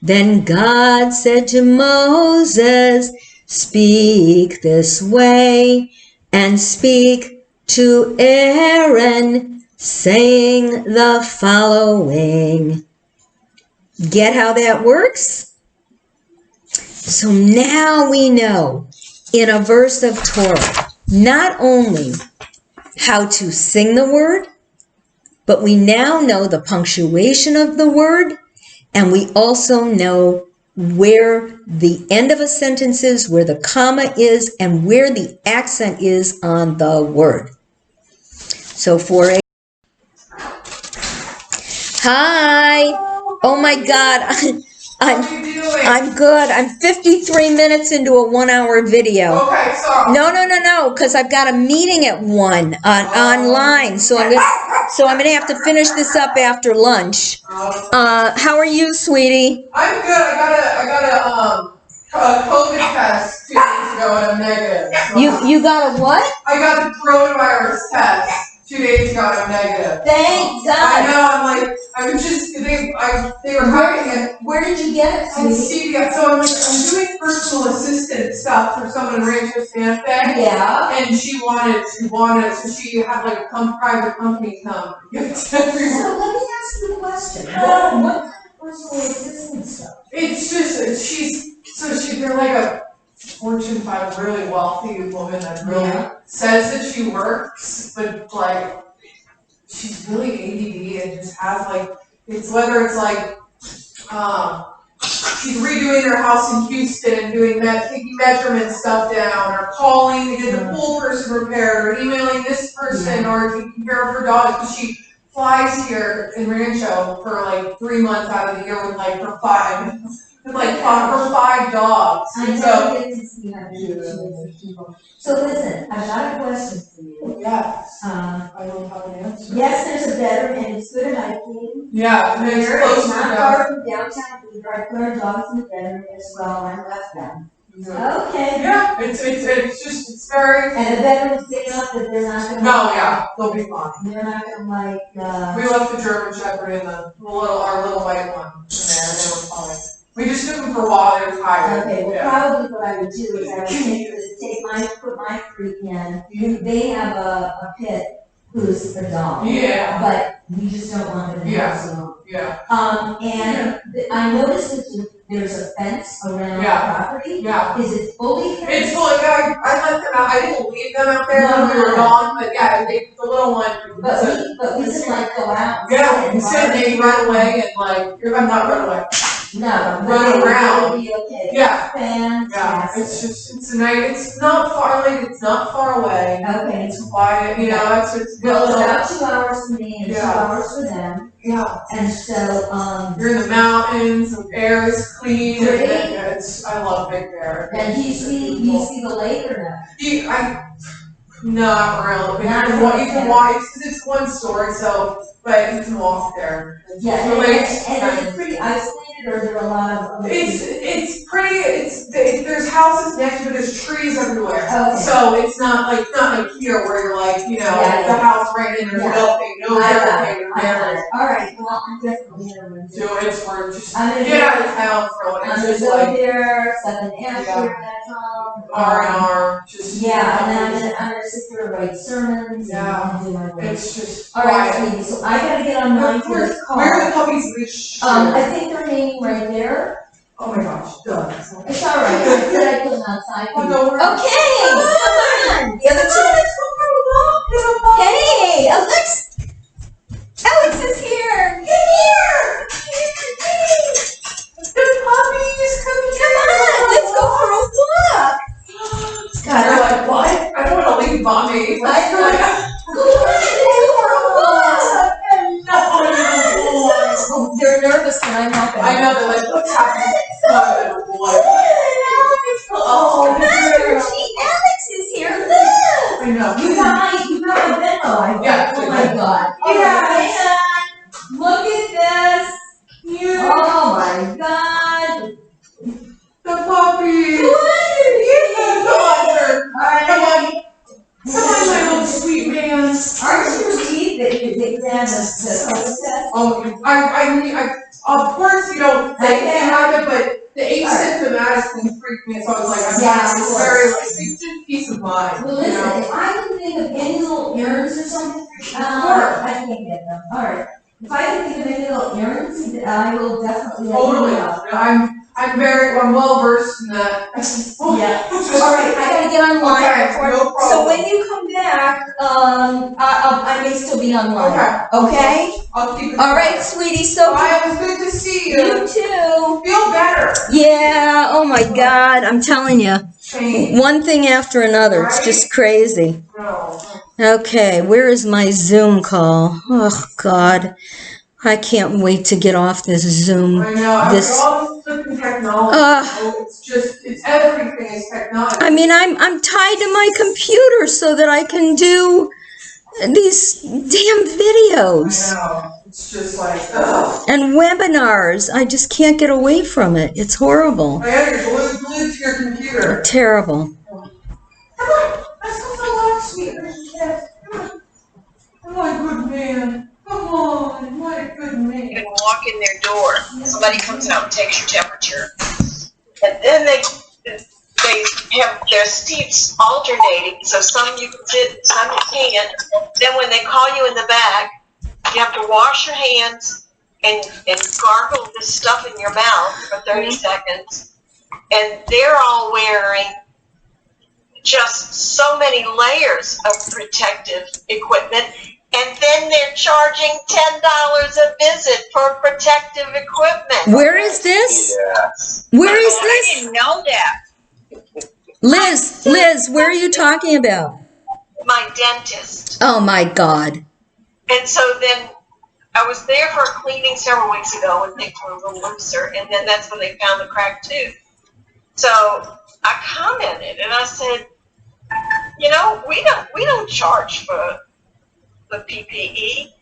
Then God said to Moses, speak this way and speak to Aaron, saying the following. Get how that works? So now we know in a verse of Torah, not only how to sing the word, but we now know the punctuation of the word, and we also know where the end of a sentence is, where the comma is, and where the accent is on the word. So for a hi, oh my God, I'm good. I'm 53 minutes into a 1-hour video. Okay, sorry. No, because I've got a meeting at 1 online, so I'm gonna have to finish this up after lunch. How are you, sweetie? I'm good. I got a COVID test 2 days ago and I'm negative. So You got a what? I got a coronavirus test 2 days ago and I'm negative. Thank God. I know. I'm like, I was just they were hiding it. Where did you get it, On sweetie? CVS. So I'm doing personal assistant stuff for someone in Rancho Santa Fe. Yeah. And she wanted, so she had like a private company come give it to everyone. So let me ask you a question. What kind of personal assistant stuff? It's just, they're like a Fortune 5 really wealthy woman that really says that she works, but like, she's really ADD and just has like, it's whether it's like, she's redoing their house in Houston and taking measurement stuff down, or calling to get the pool person repaired, or emailing this person, or taking care of her dog, because she flies here in Rancho for like 3 months out of the year with like her five dogs. I never get to see how many people. So listen, I've got a question for you. Yes. Um, I don't have an answer. yes, there's a better, and it's good hiking. Yeah, and it's There, close it's to not down. far from downtown, we drive our dogs in the bedroom as well, I'm westbound. Okay. Yeah, it's very. And the bedroom's big enough that they're not gonna. No, yeah, they'll be fine. They're not gonna We left the German Shepherd in our little white one in there, and they were fine. We just took them for a while, they were tired. Okay, well, probably what I would do is I would put my freak in. They have a pit who's a dog. Yeah. But we just don't want them in the house alone. Yeah. I noticed that there's a fence around the property. Yeah. Is it fully fenced? It's fully, I let them out, I didn't leave them out there when we were gone, but yeah, the little one. But we can like go out. Yeah, we said they run away and I'm not run away. No, run around. Be okay. Yeah. Fantastic. Yeah, it's not far, it's not far away. Okay. It's quiet, it's Well, about 2 hours for me and 2 hours for them. Yeah. And so, you're in the mountains, the air is clean, Great. and I love Big Bear. and do you see the lake or not? Not really. Not You really. can walk, it's one story, but you can walk there. Yeah, The lake's and it's pretty isolated, or are there a lot of other people? It's pretty, there's houses next to it, there's trees everywhere. Okay. So it's not like here where you're the house right in, there's nothing, no barricade, All right, well, I'm definitely gonna do it. it's for just I'm gonna get out of town for it. I'm It's gonna just go like there, 7 after, that's all. R&R, just. Yeah, and then I'm gonna sit there and write sermons and do my work. It's just. All right, sweetie, so I gotta get on mine for this call. Where are the puppies leashed? I think they're hanging right there. Oh my gosh, duh. It's all right. I said I put them outside. Oh, no, we're. Okay, come on. The other two. Hey, Alex is here. Get here. The puppies, Come on, let's go for a walk. God, they're like, what? I don't want to leave mommy. Go on, let's go for a walk. Oh, they're nervous when I'm helping. I know, they're like, what's happening? Oh, Alex is here. Look. I know. You got my Venmo. I think. Yeah. Oh my God. Yeah. Oh, man. Look at this. Yeah. Oh my God. The puppy. Good. Come on, sir. All right. Come on, my little sweet man. Aren't you relieved that you did that the COVID test? Oh, I of course, they have it, but the asymptomatic thing freaked me, so I was like, it's very, it's just peace of mind. Well, listen, if I can think of any little errands or something, I can't get them. All right. If I can think of any little errands, I will definitely let you Totally. know. I'm well versed in that. Yeah. All right, I gotta get online. Okay, no problem. So when you come back, I may still be online. Okay. Okay? I'll keep it. All right, sweetie, so. Bye, it was good to see you. You too. Feel better. Yeah, oh my God, I'm telling you. Change. One thing after another, it's just crazy. No. Okay, where is my Zoom call? Oh God, I can't wait to get off this Zoom. I know. This- all this flipping technology. It's everything is technology. I mean, I'm tied to my computer so that I can do these damn videos I know. It's just like, ugh. and webinars. I just can't get away from it. It's horrible. I had your glued to your computer. Terrible. Come on, let's go for a walk, sweet. Yes, come on. Come on, good man. Come on, what a good man. And walk in their door. Somebody comes out and takes your temperature. And then they have their seats alternating, so some you can sit, some you can't. Then when they call you in the back, you have to wash your hands and gargle this stuff in your mouth for 30 seconds. And they're all wearing just so many layers of protective equipment. And then they're they're charging $10 a visit for protective equipment. Where is this? Yes. Where is I this? didn't know that. Liz, where are you talking about? My dentist. Oh my God. And so then I was there for a cleaning several weeks ago when things were a little looser, and then that's when they found the cracked tooth. So I commented and I said, you know, we don't charge for the PPE.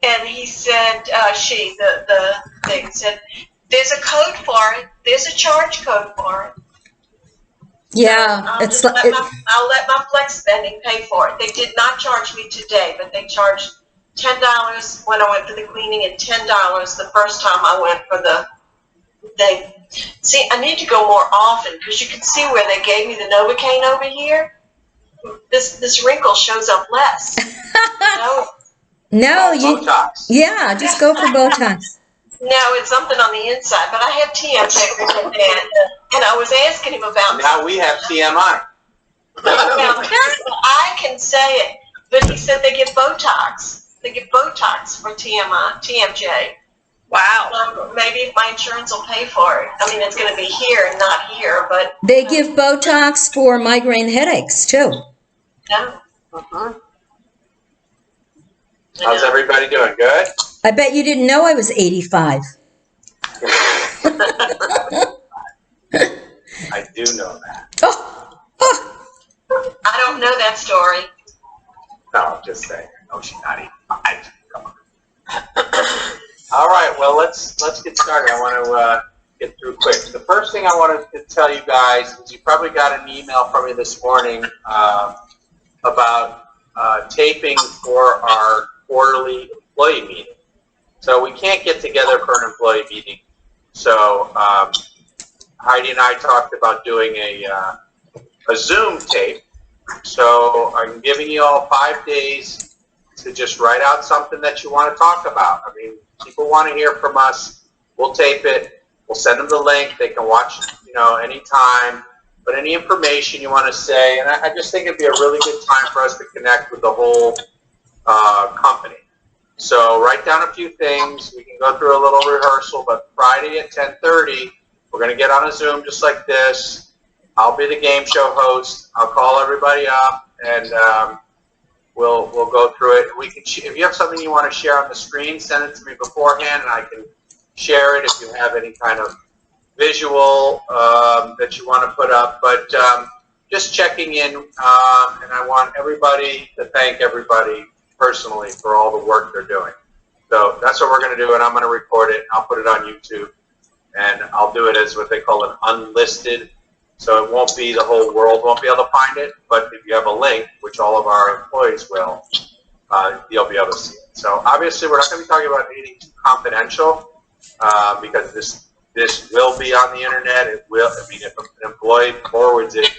And he said, the thing said, there's a code for it. There's a charge code for it. Yeah, I'll it's let like, my flex spending pay for it. They did not charge me today, but they charged $10 when I went for the cleaning and $10 the first time I went for the thing. See, I need to go more often because you can see where they gave me the Novocaine over here. This wrinkle shows up less. no, you, Botox. yeah, just go for Botox. No, it's something on the inside, but I have TMJ and I was asking him about Now we have TMI. now, I can say it, but he said they give Botox. They give Botox for TMJ. Wow. So maybe if my insurance will pay for it. I mean, it's going to be here and not here, but. They give Botox for migraine headaches too. No. How's everybody doing? Good? I bet you didn't know I was 85. I do know that. I don't know that story. No, I'm just saying. No, she's not 85. Come on. All right, well, let's get started. I want to get through quick. The first thing I wanted to tell you guys is you probably got an email from me this morning about taping for our quarterly employee meeting. So we can't get together for an employee meeting. So Heidi and I talked about doing a Zoom tape. So I'm giving you all 5 days to just write out something that you want to talk about. I mean, people want to hear from us. We'll tape it. We'll send them the link. They can watch, anytime. But any information you want to say, and I just think it'd be a really good time for us to connect with the whole company. So write down a few things. We can go through a little rehearsal, but Friday at 10:30, we're going to get on a Zoom just like this. I'll be the game show host. I'll call everybody up, and we'll go through it. We can, if you have something you want to share on the screen, send it to me beforehand, and I can share it if you have any kind of visual that you want to put up. But just checking in, and I want everybody to thank everybody personally for all the work they're doing. So that's what we're going to do, and I'm going to record it. I'll put it on YouTube, and I'll do it as what they call an unlisted. So it won't be, the whole world won't be able to find it, but if you have a link, which all of our employees will, you'll be able to see it. So obviously we're not going to be talking about anything confidential, because this will be on the internet. It will, I mean, if an employee forwards it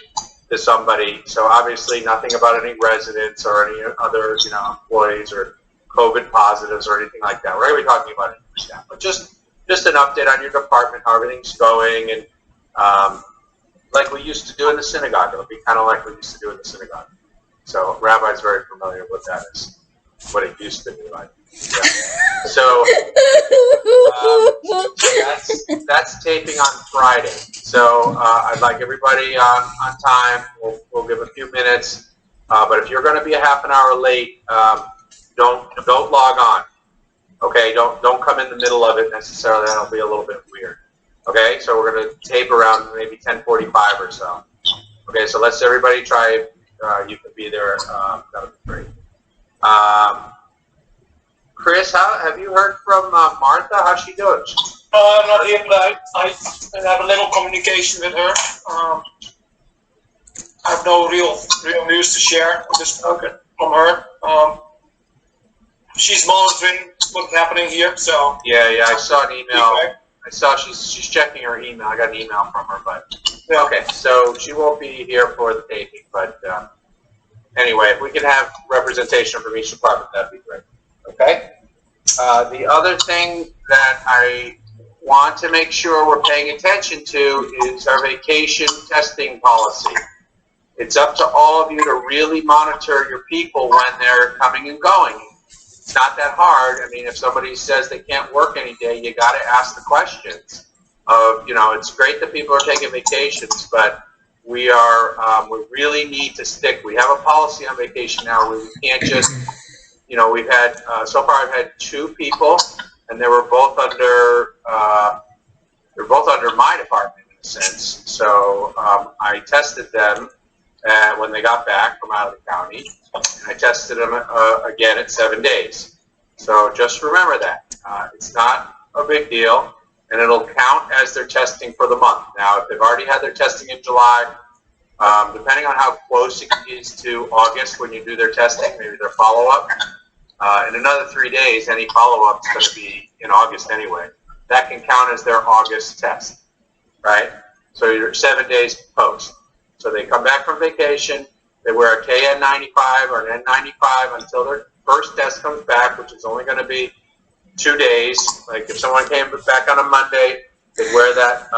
to somebody, so obviously nothing about any residents or any other, employees or COVID positives or anything like that. We're going to be talking about it, but just an update on your department, how everything's going, and like we used to do in the synagogue. It'll be kind of like we used to do in the synagogue. So Rabbi's very familiar with that, is what it used to be like. Yeah. So that's taping on Friday. So I'd like everybody on time. We'll give a few minutes. But if you're going to be a half an hour late, don't log on. Okay, don't come in the middle of it necessarily. That'll be a little bit weird. Okay, so we're going to tape around maybe 10:45 or so. Okay, so let's everybody try. You can be there. That would be great. Chris, have you heard from Martha? How's she doing? Not yet, but I have a little communication with her. I have no real news to share from her. She's monitoring what's happening here, so. Yeah, I saw an email. I saw she's checking her email. I got an email from her, but okay, so she won't be here for the taping. But anyway, if we can have representation from each department, that'd be great. Okay. The other thing that I want to make sure we're paying attention to is our vacation testing policy. It's up to all of you to really monitor your people when they're coming and going. it's not that hard. I mean, if somebody says they can't work any day, you got to ask the questions of, you know, it's great that people are taking vacations, but we really need to stick. We have a policy on vacation now where we can't just, you know, we've had, so far I've had 2 people, and they were both under, my department in a sense. So I tested them when they got back from out of the county, and I tested them again at 7 days. So just remember that. It's not a big deal, and it'll count as their testing for the month. Now, if they've already had their testing in July, depending on how close it is to August when you do their testing, maybe their follow-up, in another 3 days, any follow-up is going to be in August anyway. That can count as their August test, right? So you're 7 days post. So they come back from vacation, they wear a KN95 or an N95 until their first test comes back, which is only going to be 2 days. Like if someone came back on a Monday, they'd wear that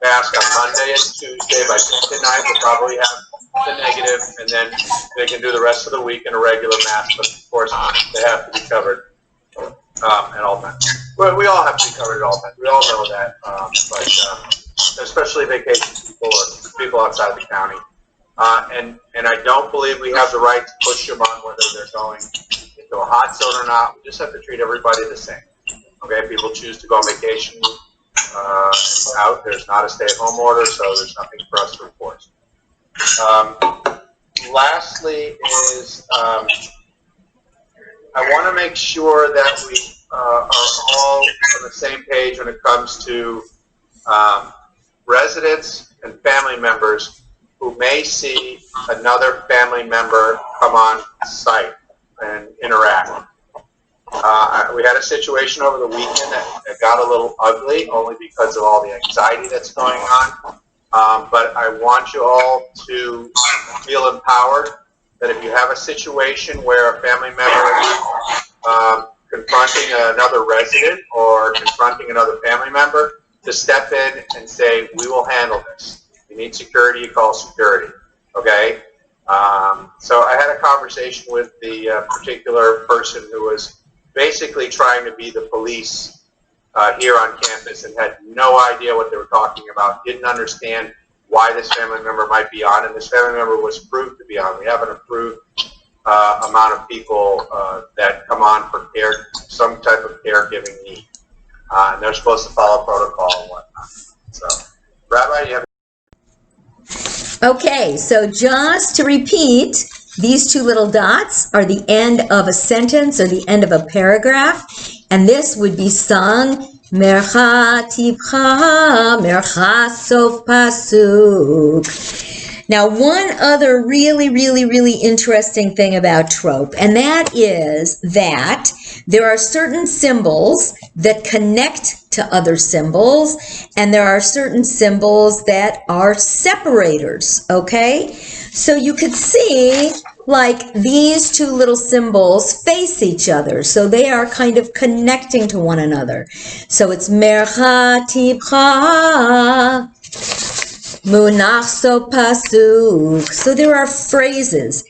mask on Monday and Tuesday. By Tuesday night, they'll probably have the negative, and then they can do the rest of the week in a regular mask. But of course, they have to be covered at all times. Well, we all have to be covered at all times. We all know that, but especially vacation people or people outside of the county. And I don't believe we have the right to push them on whether they're going into a hot zone or not. We just have to treat everybody the same. Okay, people choose to go on vacation out. There's not a stay-at-home order, so there's nothing for us to enforce. Lastly is I want to make sure that we are all on the same page when it comes to residents and family members who may see another family member come on site and interact. We had a situation over the weekend that got a little ugly, only because of all the anxiety that's going on. But I want you all to feel empowered that if you have a situation where a family member is confronting another resident or confronting another family member, to step in and say, we will handle this. You need security, you call security, okay? So I had a conversation with the particular person who was basically trying to be the police here on campus and had no idea what they were talking about, didn't understand why this family member might be on, and this family member was proved to be on. We have an approved amount of people that come on for care, some type of caregiving need. And they're supposed to follow protocol and whatnot. So, Rabbi, you have... Okay, so just to repeat, these 2 little dots are the end of a sentence or the end of a paragraph, and this would be sung Mercha Tivcha, Mercha Sof Pasuk. Now, one other really interesting thing about trope, and that is that there are certain symbols that connect to other symbols, and there are certain symbols that are separators, okay? So you could see, like, these 2 little symbols face each other, so they are kind of connecting to one another. So it's Mercha Tivcha, Munach So Pasuk. So there are phrases.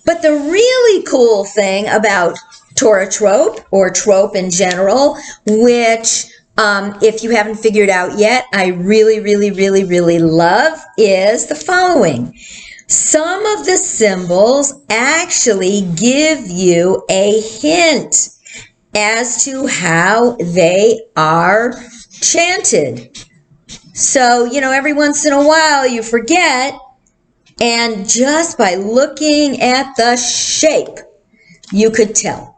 But the really cool thing about Torah trope, or trope in general, which if you haven't figured out yet, I really love, is the following. Some of the symbols actually give you a hint as to how they are chanted. So, you know, every once in a while you forget, and just by looking at the shape, you could tell.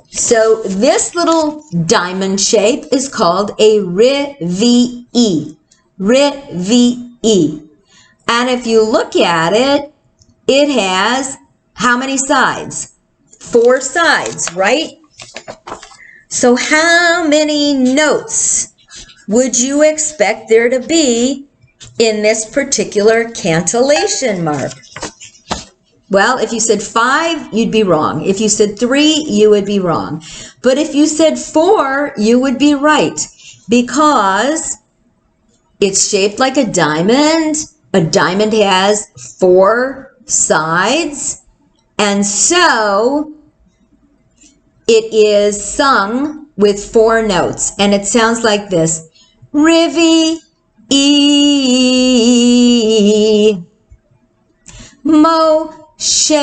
So this little diamond shape is called a Rivi'i. Rivi'i. And if you look at it, it has how many sides? 4 sides, right? So how many notes would you expect there to be in this particular cantillation mark? Well, if you said 5, you'd be wrong. If you said 3, you would be wrong. But if you said 4, you would be right, because it's shaped like a diamond. A diamond has 4 sides, and so it is sung with 4 notes, and it sounds like this. Rivi E Moshe.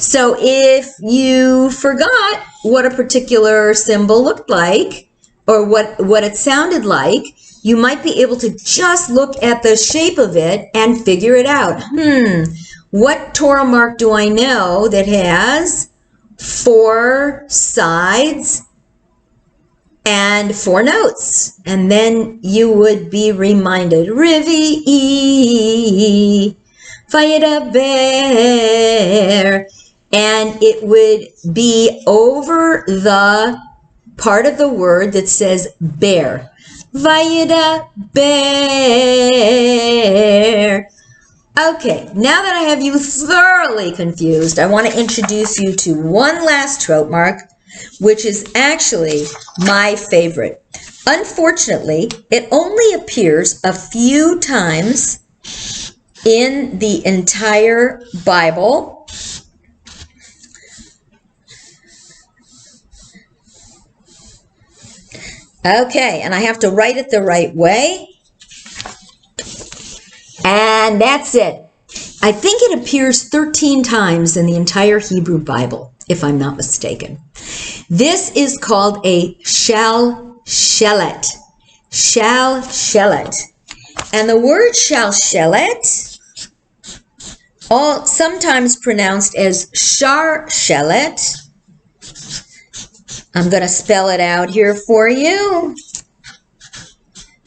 So if you forgot what a particular symbol looked like, or what it sounded like, you might be able to just look at the shape of it and figure it out. What Torah mark do I know that has 4 sides and 4 notes? And then you would be reminded, Rivi, Vayedaber, and it would be over the part of the word that says bear. Vayedaber. Okay, now that I have you thoroughly confused, I want to introduce you to one last trope mark, which is actually my favorite. Unfortunately, it only appears a few times in the entire Bible. Okay, and I have to write it the right way. And that's it. I think it appears 13 times in the entire Hebrew Bible, if I'm not mistaken. This is called a shalshelet. Shalshelet. And the word shalshelet, sometimes pronounced as sharshelet. I'm going to spell it out here for you.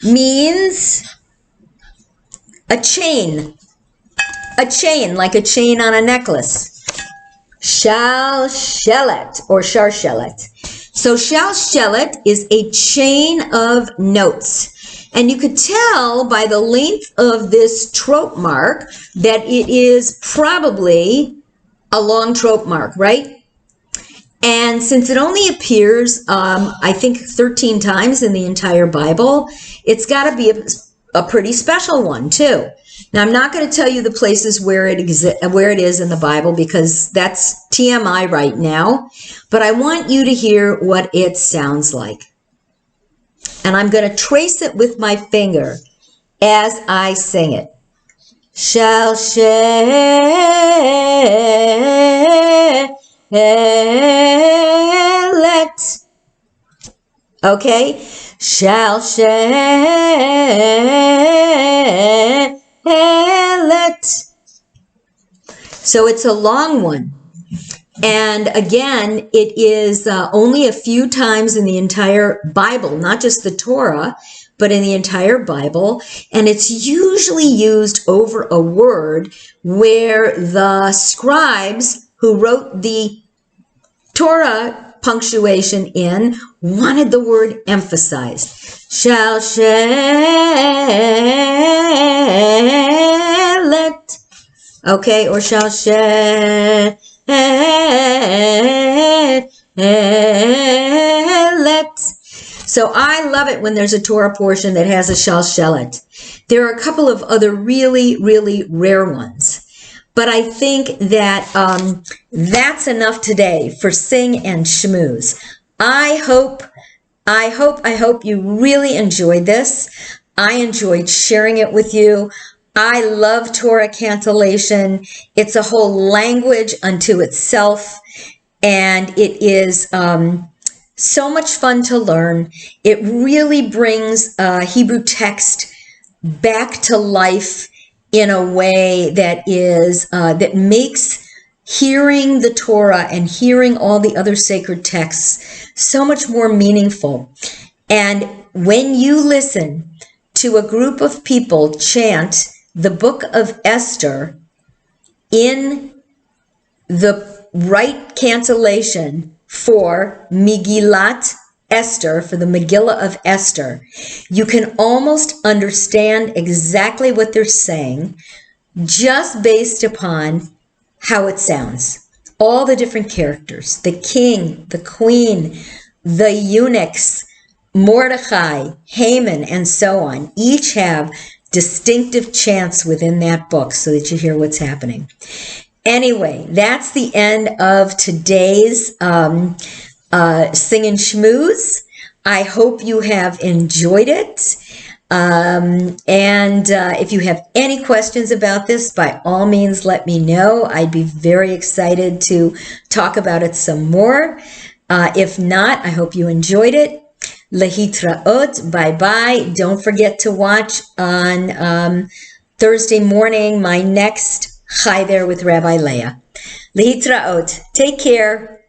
Means a chain. A chain, like a chain on a necklace. Shalshelet or sharshelet. So shalshelet is a chain of notes. And you could tell by the length of this trope mark that it is probably a long trope mark, right? And since it only appears, I think 13 times in the entire Bible, it's got to be a pretty special one too. Now, I'm not going to tell you the places where it is in the Bible because that's TMI right now, but I want you to hear what it sounds like. And I'm going to trace it with my finger as I sing it. Shalshelet. Okay? Shalshelet. So it's a long one. And again, it is only a few times in the entire Bible, not just the Torah, but in the entire Bible. And it's usually used over a word where the scribes who wrote the Torah punctuation in wanted the word emphasized. Shalshelet. Okay, or shalshelet. So I love it when there's a Torah portion that has a shalshelet. There are a couple of other really, really rare ones. But I think that that's enough today for Sing and Schmooze. I hope you really enjoyed this. I enjoyed sharing it with you. I love Torah cantillation. It's a whole language unto itself, and it is so much fun to learn. It really brings Hebrew text back to life in a way that is that makes hearing the Torah and hearing all the other sacred texts so much more meaningful. And when you listen to a group of people chant the book of Esther in the right cantillation for Megillat Esther, for the Megillah of Esther, you can almost understand exactly what they're saying just based upon how it sounds. All the different characters, the king, the queen, the eunuchs, Mordecai, Haman, and so on, each have distinctive chants within that book so that you hear what's happening. Anyway, that's the end of today's Sing and Schmooze. I hope you have enjoyed it. And if you have any questions about this, by all means, let me know. I'd be very excited to talk about it some more. If not, I hope you enjoyed it. Lehitraot, bye-bye. Don't forget to watch on Thursday morning my next Chai There with Rabbi Leah. Lehitraot. Take care.